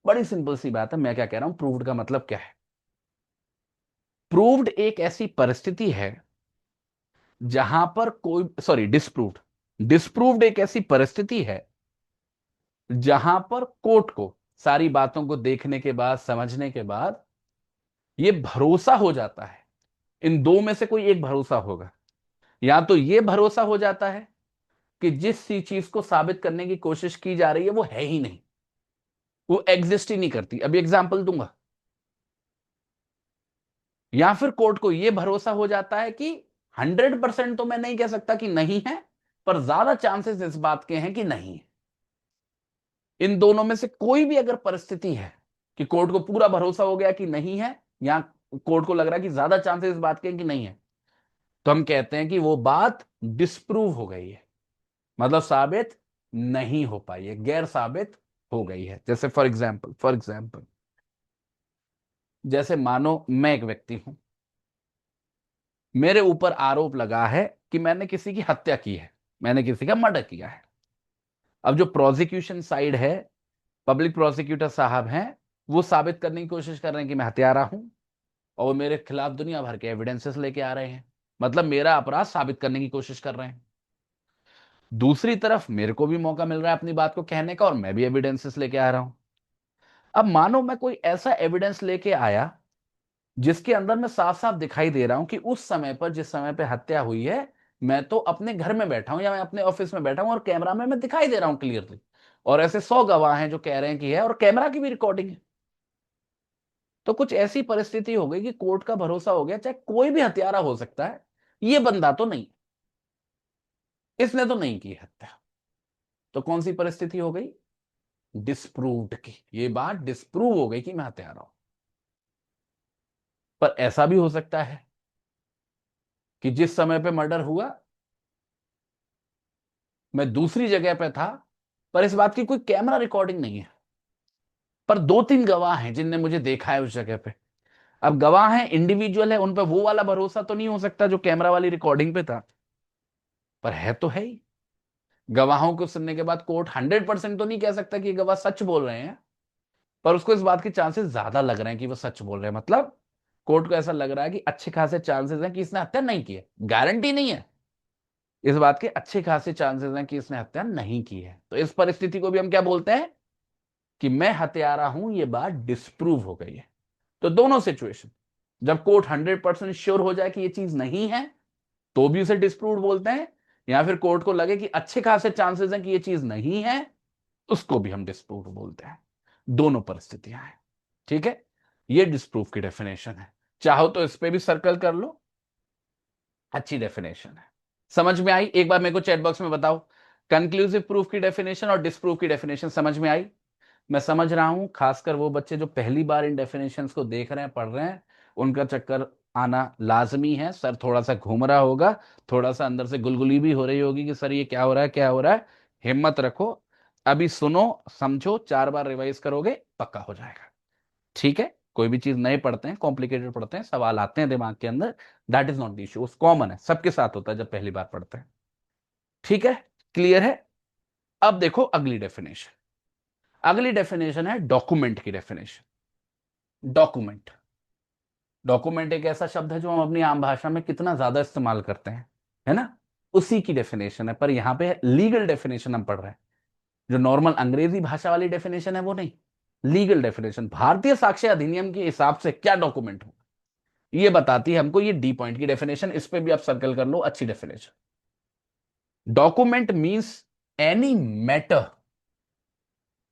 बड़ी सिंपल सी बात है। मैं क्या कह रहा हूं, प्रूव्ड का मतलब क्या है? प्रूव्ड एक ऐसी परिस्थिति है जहां पर कोई, सॉरी डिसप्रूव्ड, डिसप्रूव्ड एक ऐसी परिस्थिति है जहां पर कोर्ट को सारी बातों को देखने के बाद, समझने के बाद यह भरोसा हो जाता है, इन दो में से कोई एक भरोसा होगा। या तो यह भरोसा हो जाता है कि जिस चीज को साबित करने की कोशिश की जा रही है वो है ही नहीं, वो एग्जिस्ट ही नहीं करती। अभी एग्जांपल दूंगा। या फिर कोर्ट को यह भरोसा हो जाता है कि 100% तो मैं नहीं कह सकता कि नहीं है, पर ज्यादा चांसेस इस बात के हैं कि नहीं है। इन दोनों में से कोई भी अगर परिस्थिति है कि कोर्ट को पूरा भरोसा हो गया कि नहीं है, या कोर्ट को लग रहा है कि ज्यादा चांसेस इस बात के हैं कि नहीं है, तो हम कहते हैं कि वो बात डिस्प्रूव हो गई है, मतलब साबित नहीं हो पाई है, गैर साबित हो गई है। जैसे फॉर एग्जाम्पल जैसे मानो मैं एक व्यक्ति हूं, मेरे ऊपर आरोप लगा है कि मैंने किसी की हत्या की है, मैंने किसी का मर्डर किया है। अब जो प्रोसिक्यूशन साइड है, पब्लिक प्रोसिक्यूटर साहब हैं, वो साबित करने की कोशिश कर रहे हैं कि मैं हत्यारा हूं, और वो मेरे खिलाफ दुनिया भर के एविडेंसेस लेके आ रहे हैं, मतलब मेरा अपराध साबित करने की कोशिश कर रहे हैं। दूसरी तरफ मेरे को भी मौका मिल रहा है अपनी बात को कहने का, और मैं भी एविडेंसेस लेके आ रहा हूं। अब मानो मैं कोई ऐसा एविडेंस लेके आया जिसके अंदर मैं साफ साफ दिखाई दे रहा हूं कि उस समय पर, जिस समय पे हत्या हुई है, मैं तो अपने घर में बैठा हूं या मैं अपने ऑफिस में बैठा हूं और कैमरा में मैं दिखाई दे रहा हूं क्लियरली, और ऐसे 100 गवाह हैं जो कह रहे हैं कि है, और कैमरा की भी रिकॉर्डिंग है। तो कुछ ऐसी परिस्थिति हो गई कि कोर्ट का भरोसा हो गया चाहे कोई भी हत्यारा हो सकता है, ये बंदा तो नहीं, इसने तो नहीं की हत्या। तो कौन सी परिस्थिति हो गई? डिस्प्रूव्ड की। ये बात डिस्प्रूव हो गई कि मैं हत्यारा हूं। पर ऐसा भी हो सकता है कि जिस समय पे मर्डर हुआ मैं दूसरी जगह पे था, पर इस बात की कोई कैमरा रिकॉर्डिंग नहीं है। पर दो तीन गवाह हैं जिनने मुझे देखा है उस जगह पे। अब गवाह हैं, इंडिविजुअल है, उन पर वो वाला भरोसा तो नहीं हो सकता जो कैमरा वाली रिकॉर्डिंग पे था, पर है तो है ही। गवाहों को सुनने के बाद कोर्ट 100% तो नहीं कह सकता कि ये गवाह सच बोल रहे हैं, पर उसको इस बात के चांसेस ज्यादा लग रहे हैं कि वो सच बोल रहे हैं। मतलब कोर्ट को ऐसा लग रहा है कि अच्छे खासे चांसेस हैं कि इसने हत्या नहीं की है, गारंटी नहीं है, इस बात के अच्छे खासे चांसेस हैं कि इसने हत्या नहीं की है। तो इस परिस्थिति को भी हम क्या बोलते हैं कि मैं हत्यारा हूं, ये बात डिस्प्रूव हो गई है। तो दोनों सिचुएशन, जब कोर्ट 100% श्योर हो जाए कि ये चीज नहीं है तो भी उसे डिस्प्रूव बोलते हैं, या फिर कोर्ट को लगे कि अच्छे खासे चांसेस हैं कि ये चीज नहीं है, उसको भी हम डिस्प्रूव बोलते हैं। दोनों परिस्थितियां हैं। ठीक है, ये डिस्प्रूव की डेफिनेशन है। चाहो तो इस पे भी सर्कल कर लो, अच्छी डेफिनेशन है। समझ में आई? एक बार मेरे को चैट बॉक्स में बताओ, कंक्लूसिव प्रूफ की डेफिनेशन और डिस्प्रूव की डेफिनेशन समझ में आई? मैं समझ रहा हूं खासकर वो बच्चे जो पहली बार इन डेफिनेशंस को देख रहे हैं, पढ़ रहे हैं, उनका चक्कर आना लाजमी है। सर थोड़ा सा घूम रहा होगा, थोड़ा सा अंदर से गुलगुली भी हो रही होगी कि सर ये क्या हो रहा है, क्या हो रहा है। हिम्मत रखो, अभी सुनो, समझो, 4 बार रिवाइज करोगे पक्का हो जाएगा। ठीक है, कोई भी चीज नए पढ़ते हैं, कॉम्प्लिकेटेड पढ़ते हैं, सवाल आते हैं दिमाग के अंदर, that is not the issue, common है, सबके साथ होता है जब पहली बार पढ़ते हैं। ठीक है, क्लियर है? अब देखो अगली डेफिनेशन। अगली डेफिनेशन है डॉक्यूमेंट की डेफिनेशन। डॉक्यूमेंट, डॉक्यूमेंट एक ऐसा शब्द है जो हम अपनी आम भाषा में कितना ज्यादा इस्तेमाल करते हैं, है ना? उसी की डेफिनेशन है, पर यहां पे लीगल डेफिनेशन हम पढ़ रहे हैं। जो नॉर्मल अंग्रेजी भाषा वाली डेफिनेशन है वो नहीं, लीगल डेफिनेशन, भारतीय साक्ष्य अधिनियम के हिसाब से क्या डॉक्यूमेंट हो, ये बताती है हमको ये डी पॉइंट की डेफिनेशन। इस पे भी आप सर्कल कर लो, अच्छी definition. Document means any matter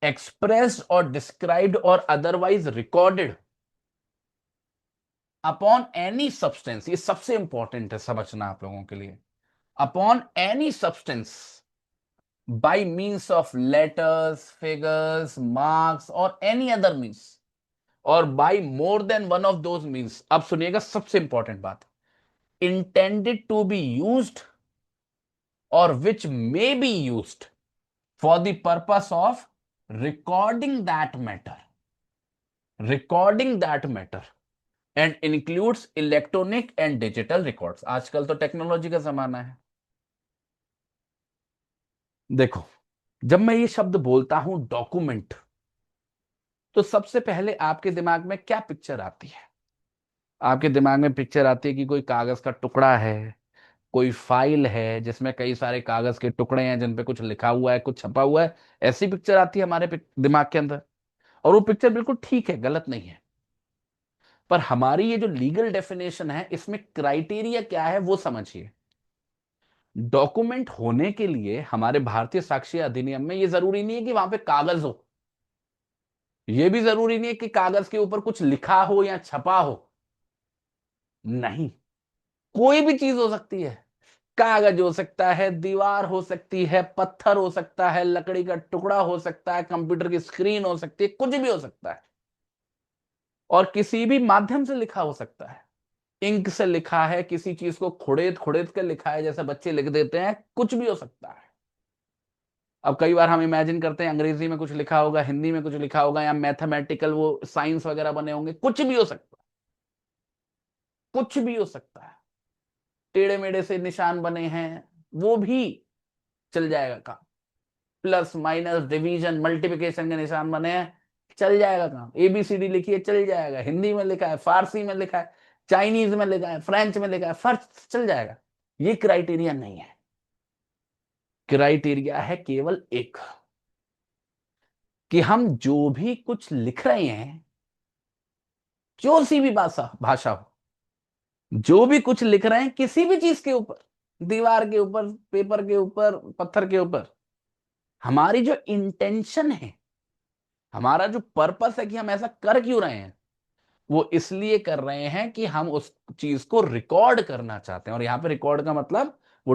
expressed or described or otherwise recorded upon any substance, ये सबसे इंपॉर्टेंट है समझना आप लोगों के लिए, upon any substance by means of letters, figures, marks or any other means or by more than one of those means। अब सुनिएगा सबसे इंपॉर्टेंट बात, intended to be used or which may be used for the purpose of recording that matter, recording that matter and includes electronic and digital records. आजकल तो टेक्नोलॉजी का जमाना है। देखो, जब मैं ये शब्द बोलता हूं डॉक्यूमेंट, तो सबसे पहले आपके दिमाग में क्या पिक्चर आती है? आपके दिमाग में पिक्चर आती है कि कोई कागज का टुकड़ा है, कोई फाइल है जिसमें कई सारे कागज के टुकड़े हैं जिन पे कुछ लिखा हुआ है, कुछ छपा हुआ है, ऐसी पिक्चर आती है हमारे दिमाग के अंदर। और वो पिक्चर बिल्कुल ठीक है, गलत नहीं है। पर हमारी ये जो लीगल डेफिनेशन है, इसमें क्राइटेरिया क्या है वो समझिए। डॉक्यूमेंट होने के लिए हमारे भारतीय साक्ष्य अधिनियम में ये जरूरी नहीं है कि वहां पे कागज हो, ये भी जरूरी नहीं है कि कागज के ऊपर कुछ लिखा हो या छपा हो। नहीं, कोई भी चीज हो सकती है। कागज हो सकता है, दीवार हो सकती है, पत्थर हो सकता है, लकड़ी का टुकड़ा हो सकता है, कंप्यूटर की स्क्रीन हो सकती है, कुछ भी हो सकता है। और किसी भी माध्यम से लिखा हो सकता है। इंक से लिखा है, किसी चीज को खुड़ेद खुड़ेद कर लिखा है जैसे बच्चे लिख देते हैं, कुछ भी हो सकता है। अब कई बार हम इमेजिन करते हैं अंग्रेजी में कुछ लिखा होगा, हिंदी में कुछ लिखा होगा, या मैथमेटिकल वो साइंस वगैरह बने होंगे, कुछ भी हो सकता है, कुछ भी हो सकता है। टेढ़े मेढ़े से निशान बने हैं, वो भी चल जाएगा काम। प्लस माइनस डिवीजन मल्टीप्लिकेशन के निशान बने हैं, चल जाएगा काम। एबीसीडी लिखिए, चल जाएगा। हिंदी में लिखा है, फारसी में लिखा है, चाइनीज में लिखा है, फ्रेंच में लिखा है, फर्क चल जाएगा। ये क्राइटेरिया नहीं है। क्राइटेरिया है केवल एक, कि हम जो भी कुछ लिख रहे हैं, जो सी भी भाषा भाषा हो, जो भी कुछ लिख रहे हैं किसी भी चीज के ऊपर, दीवार के ऊपर, पेपर के ऊपर, पत्थर के ऊपर, हमारी जो इंटेंशन है, हमारा जो पर्पस है कि हम ऐसा कर क्यों रहे हैं, वो इसलिए कर रहे हैं कि हम उस चीज को रिकॉर्ड करना चाहते हैं। और यहां पे रिकॉर्ड का मतलब वो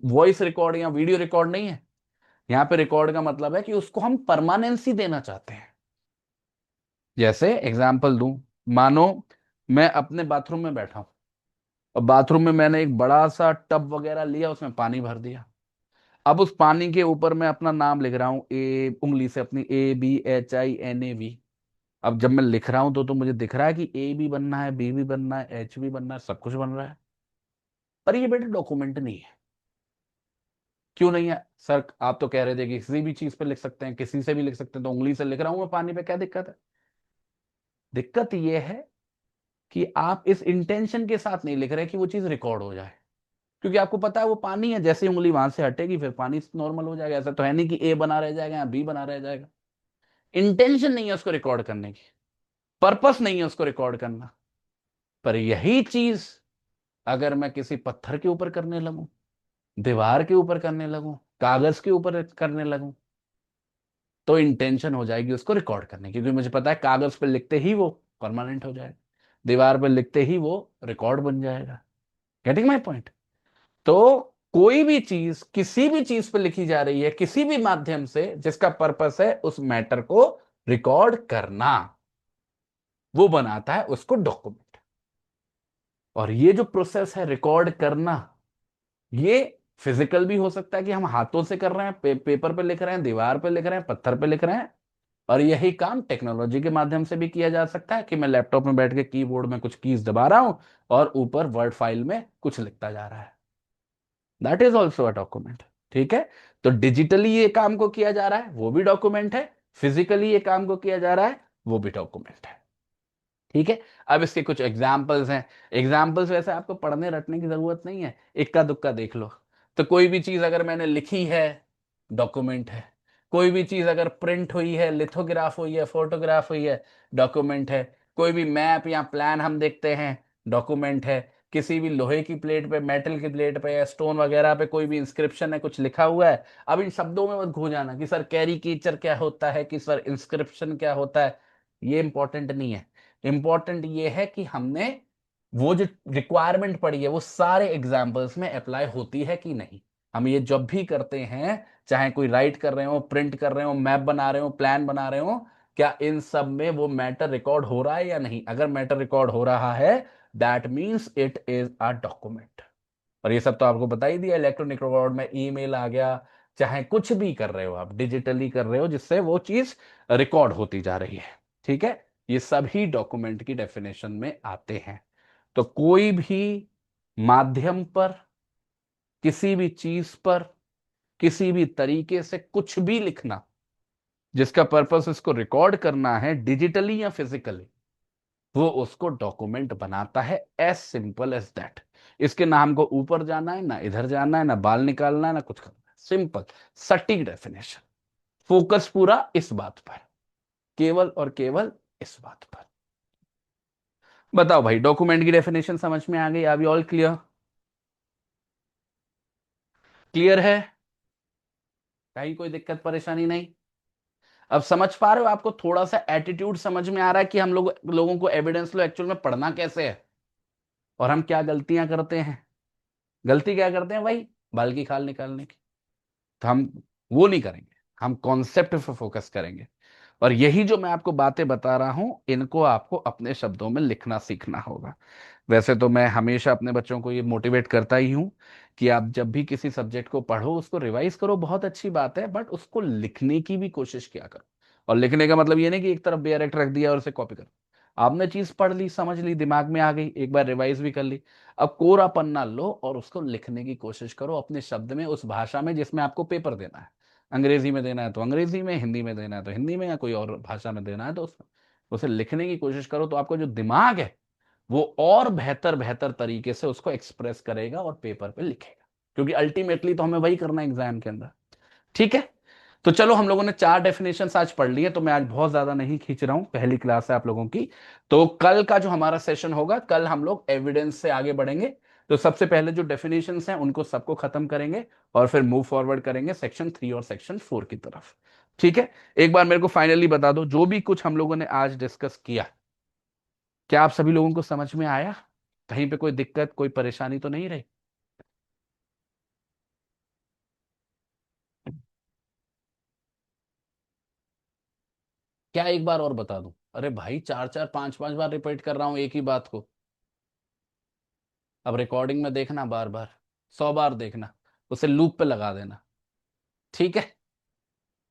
वॉइस रिकॉर्ड या वीडियो रिकॉर्ड नहीं है। यहां पे रिकॉर्ड का मतलब है कि उसको हम परमानेंसी देना चाहते हैं। जैसे एग्जाम्पल दूं, मानो मैं अपने बाथरूम में बैठा हूं और बाथरूम में मैंने एक बड़ा सा टब वगैरह लिया, उसमें पानी भर दिया। अब उस पानी के ऊपर मैं अपना नाम लिख रहा हूं, ए उंगली से अपनी, ABHINAV। अब जब मैं लिख रहा हूं तो मुझे दिख रहा है कि ए भी बनना है, बी भी बनना है, एच भी बनना है, सब कुछ बन रहा है। पर ये बेटे डॉक्यूमेंट नहीं है। क्यों नहीं है सर? आप तो कह रहे थे कि किसी भी चीज पे लिख सकते हैं, किसी से भी लिख सकते हैं, तो उंगली से लिख रहा हूं मैं पानी पे, क्या दिक्कत है? दिक्कत ये है कि आप इस इंटेंशन के साथ नहीं लिख रहे कि वो चीज रिकॉर्ड हो जाए। क्योंकि आपको पता है वो पानी है, जैसे ही उंगली वहां से हटेगी फिर पानी नॉर्मल हो जाएगा। ऐसा तो है नहीं कि ए बना रह जाएगा या बी बना रह जाएगा। इंटेंशन नहीं है उसको रिकॉर्ड करने की, पर्पस नहीं है उसको रिकॉर्ड करना। पर यही चीज अगर मैं किसी पत्थर के ऊपर करने लगूं, दीवार के ऊपर करने लगूं, कागज के ऊपर करने लगूं, तो इंटेंशन हो जाएगी उसको रिकॉर्ड करने की। क्योंकि मुझे पता है कागज पे लिखते ही वो परमानेंट हो जाएगा, दीवार पे लिखते ही वो रिकॉर्ड बन जाएगा। Getting my point? तो कोई भी चीज किसी भी चीज पे लिखी जा रही है किसी भी माध्यम से, जिसका पर्पस है उस मैटर को रिकॉर्ड करना, वो बनाता है उसको डॉक्यूमेंट। और ये जो प्रोसेस है रिकॉर्ड करना, ये फिजिकल भी हो सकता है कि हम हाथों से कर रहे हैं, पेपर पे लिख रहे हैं, दीवार पे लिख रहे हैं, पत्थर पे लिख रहे हैं। और यही काम टेक्नोलॉजी के माध्यम से भी किया जा सकता है कि मैं लैपटॉप में बैठ के कीबोर्ड में कुछ कीज दबा रहा हूं और ऊपर वर्ड फाइल में कुछ लिखता जा रहा है। That is also a document. ठीक है? तो डिजिटली ये काम को किया जा रहा है, वो भी डॉक्यूमेंट है। फिजिकली ये काम को किया जा रहा है, वो भी डॉक्यूमेंट है। ठीक है? अब इसके कुछ एग्जाम्पल्स हैं। एग्जाम्पल्स वैसे आपको पढ़ने रटने की जरूरत नहीं है, इक्का दुक्का देख लो। तो कोई भी चीज अगर मैंने लिखी है, डॉक्यूमेंट है। कोई भी चीज अगर प्रिंट हुई है, लिथोग्राफ हुई है, फोटोग्राफ हुई है, डॉक्यूमेंट है। कोई भी मैप या प्लान हम देखते हैं, डॉक्यूमेंट है। किसी भी लोहे की प्लेट पे, मेटल की प्लेट पे या स्टोन वगैरह पे कोई भी इंस्क्रिप्शन है, कुछ लिखा हुआ है। अब इन शब्दों में मत खो जाना कि सर कैरिकेचर क्या होता है, कि सर इंस्क्रिप्शन क्या होता है। ये इंपॉर्टेंट नहीं है। इंपॉर्टेंट ये है कि हमने वो जो रिक्वायरमेंट पड़ी है वो सारे एग्जाम्पल्स में अप्लाई होती है कि नहीं। हम ये जब भी करते हैं, चाहे कोई राइट कर रहे हो, प्रिंट कर रहे हो, मैप बना रहे हो, प्लान बना रहे हो, क्या इन सब में वो मैटर रिकॉर्ड हो रहा है या नहीं? अगर मैटर रिकॉर्ड हो रहा है, that means it is a document. और ये सब तो आपको बता ही दिया, इलेक्ट्रॉनिक रिकॉर्ड में ईमेल आ गया, चाहे कुछ भी कर रहे हो आप, डिजिटली कर रहे हो, जिससे वो चीज रिकॉर्ड होती जा रही है। ठीक है? ये सभी डॉक्यूमेंट की डेफिनेशन में आते हैं। तो कोई भी माध्यम पर, किसी भी चीज पर, किसी भी तरीके से कुछ भी लिखना, जिसका पर्पस इसको रिकॉर्ड करना है डिजिटली या फिजिकली, वो उसको डॉक्यूमेंट बनाता है। As simple as that. इसके नाम को ऊपर जाना है ना, इधर जाना है ना, बाल निकालना है ना, कुछ करना है। सिंपल, सटीक डेफिनेशन। फोकस पूरा इस बात पर, केवल और केवल इस बात पर। बताओ भाई, डॉक्यूमेंट की डेफिनेशन समझ में आ गई? अभी ऑल क्लियर? क्लियर है? कहीं कोई दिक्कत परेशानी नहीं? अब समझ पा रहे हो? आपको थोड़ा सा एटीट्यूड समझ में आ रहा है कि हम लोगों को एविडेंस लो एक्चुअल में पढ़ना कैसे है, और हम क्या गलतियां करते हैं। गलती क्या करते हैं भाई? बाल की खाल निकालने की। तो हम वो नहीं करेंगे, हम कॉन्सेप्ट पे फोकस करेंगे। और यही जो मैं आपको बातें बता रहा हूं, इनको आपको अपने शब्दों में लिखना सीखना होगा। वैसे तो मैं हमेशा अपने बच्चों को ये मोटिवेट करता ही हूं कि आप जब भी किसी सब्जेक्ट को पढ़ो, उसको रिवाइज करो, बहुत अच्छी बात है, बट उसको लिखने की भी कोशिश किया करो। और लिखने का मतलब ये नहीं कि एक तरफ डायरेक्ट रख दिया और उसे कॉपी करो। आपने चीज पढ़ ली, समझ ली, दिमाग में आ गई, एक बार रिवाइज भी कर ली। अब कोरा पन्ना लो और उसको लिखने की कोशिश करो अपने शब्द में, उस भाषा में जिसमें आपको पेपर देना है। अंग्रेजी में देना है तो अंग्रेजी में, हिंदी में देना है तो हिंदी में, या कोई और भाषा में देना है तो उसमें उसे लिखने की कोशिश करो। तो आपका जो दिमाग है वो और बेहतर बेहतर तरीके से उसको एक्सप्रेस करेगा और पेपर पे लिखेगा। क्योंकि अल्टीमेटली तो हमें वही करना है एग्जाम के अंदर। ठीक है? तो चलो, हम लोगों ने 4 डेफिनेशन आज पढ़ लिए, तो मैं आज बहुत ज्यादा नहीं खींच रहा हूं, पहली क्लास है आप लोगों की। तो कल का जो हमारा सेशन होगा, कल हम लोग एविडेंस से आगे बढ़ेंगे। तो सबसे पहले जो डेफिनेशंस हैं उनको सबको खत्म करेंगे, और फिर मूव फॉरवर्ड करेंगे सेक्शन 3 और सेक्शन 4 की तरफ। ठीक है? एक बार मेरे को फाइनली बता दो, जो भी कुछ हम लोगों ने आज डिस्कस किया, क्या आप सभी लोगों को समझ में आया? कहीं पे कोई दिक्कत, कोई परेशानी तो नहीं रही? क्या एक बार और बता दूं? अरे भाई, 4 4 5 5 बार रिपीट कर रहा हूं एक ही बात को। अब रिकॉर्डिंग में देखना बार बार, 100 बार देखना, उसे लूप पे लगा देना। ठीक है,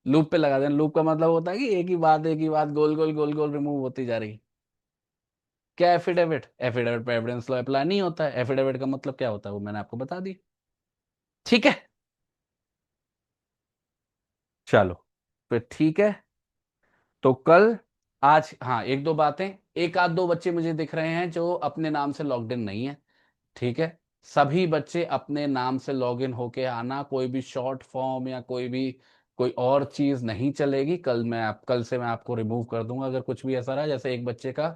लूप पे लगा देना। लूप का मतलब होता है कि एक ही बात गोल गोल गोल गोल रिमूव होती जा रही है। क्या एफिडेविट? एफिडेविट पे एविडेंस लॉ अप्लाई नहीं होता है। एफिडेविट का मतलब क्या होता है वो मैंने आपको बता दी। ठीक है, चलो फिर ठीक है। तो कल, आज हाँ एक दो बातें, एक आध दो बच्चे मुझे दिख रहे हैं जो अपने नाम से लॉग्ड इन नहीं है। ठीक है, सभी बच्चे अपने नाम से लॉगिन होके आना। कोई भी शॉर्ट फॉर्म या कोई भी कोई और चीज नहीं चलेगी। कल से मैं आपको रिमूव कर दूंगा अगर कुछ भी ऐसा रहा। जैसे एक बच्चे का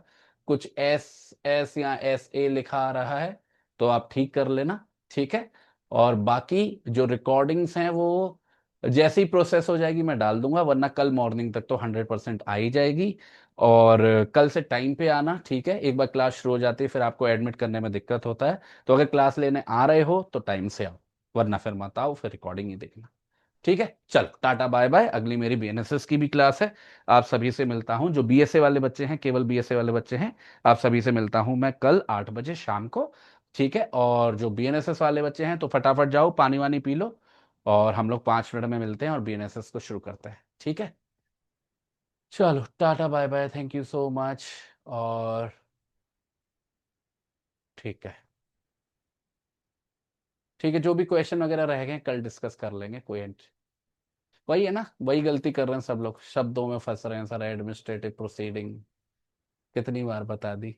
कुछ एस एस या एस ए लिखा आ रहा है, तो आप ठीक कर लेना। ठीक है, और बाकी जो रिकॉर्डिंग्स हैं वो जैसे ही प्रोसेस हो जाएगी मैं डाल दूंगा, वरना कल मॉर्निंग तक तो 100% आ ही जाएगी। और कल से टाइम पे आना। ठीक है, एक बार क्लास शुरू हो जाती है फिर आपको एडमिट करने में दिक्कत होता है। तो अगर क्लास लेने आ रहे हो तो टाइम से आओ, वरना फिर मत आओ, फिर रिकॉर्डिंग ही देखना। ठीक है, चल टाटा बाय बाय। अगली मेरी बीएनएसएस की भी क्लास है, आप सभी से मिलता हूँ। जो बीएसए वाले बच्चे हैं, केवल बीएसए वाले बच्चे हैं, आप सभी से मिलता हूँ मैं कल 8 बजे शाम को। ठीक है, और जो बीएनएसएस वाले बच्चे हैं तो फटाफट जाओ, पानी वानी पी लो, और हम लोग 5 मिनट में मिलते हैं और बीएनएसएस को शुरू करते हैं। ठीक है, चलो tata bye bye, thank you so much. और ठीक है, ठीक है, जो भी क्वेश्चन वगैरह रह गए कल डिस्कस कर लेंगे। वही है ना, वही गलती कर रहे हैं सब लोग, शब्दों में फंस रहे हैं। सर एडमिनिस्ट्रेटिव प्रोसीडिंग कितनी बार बता दी।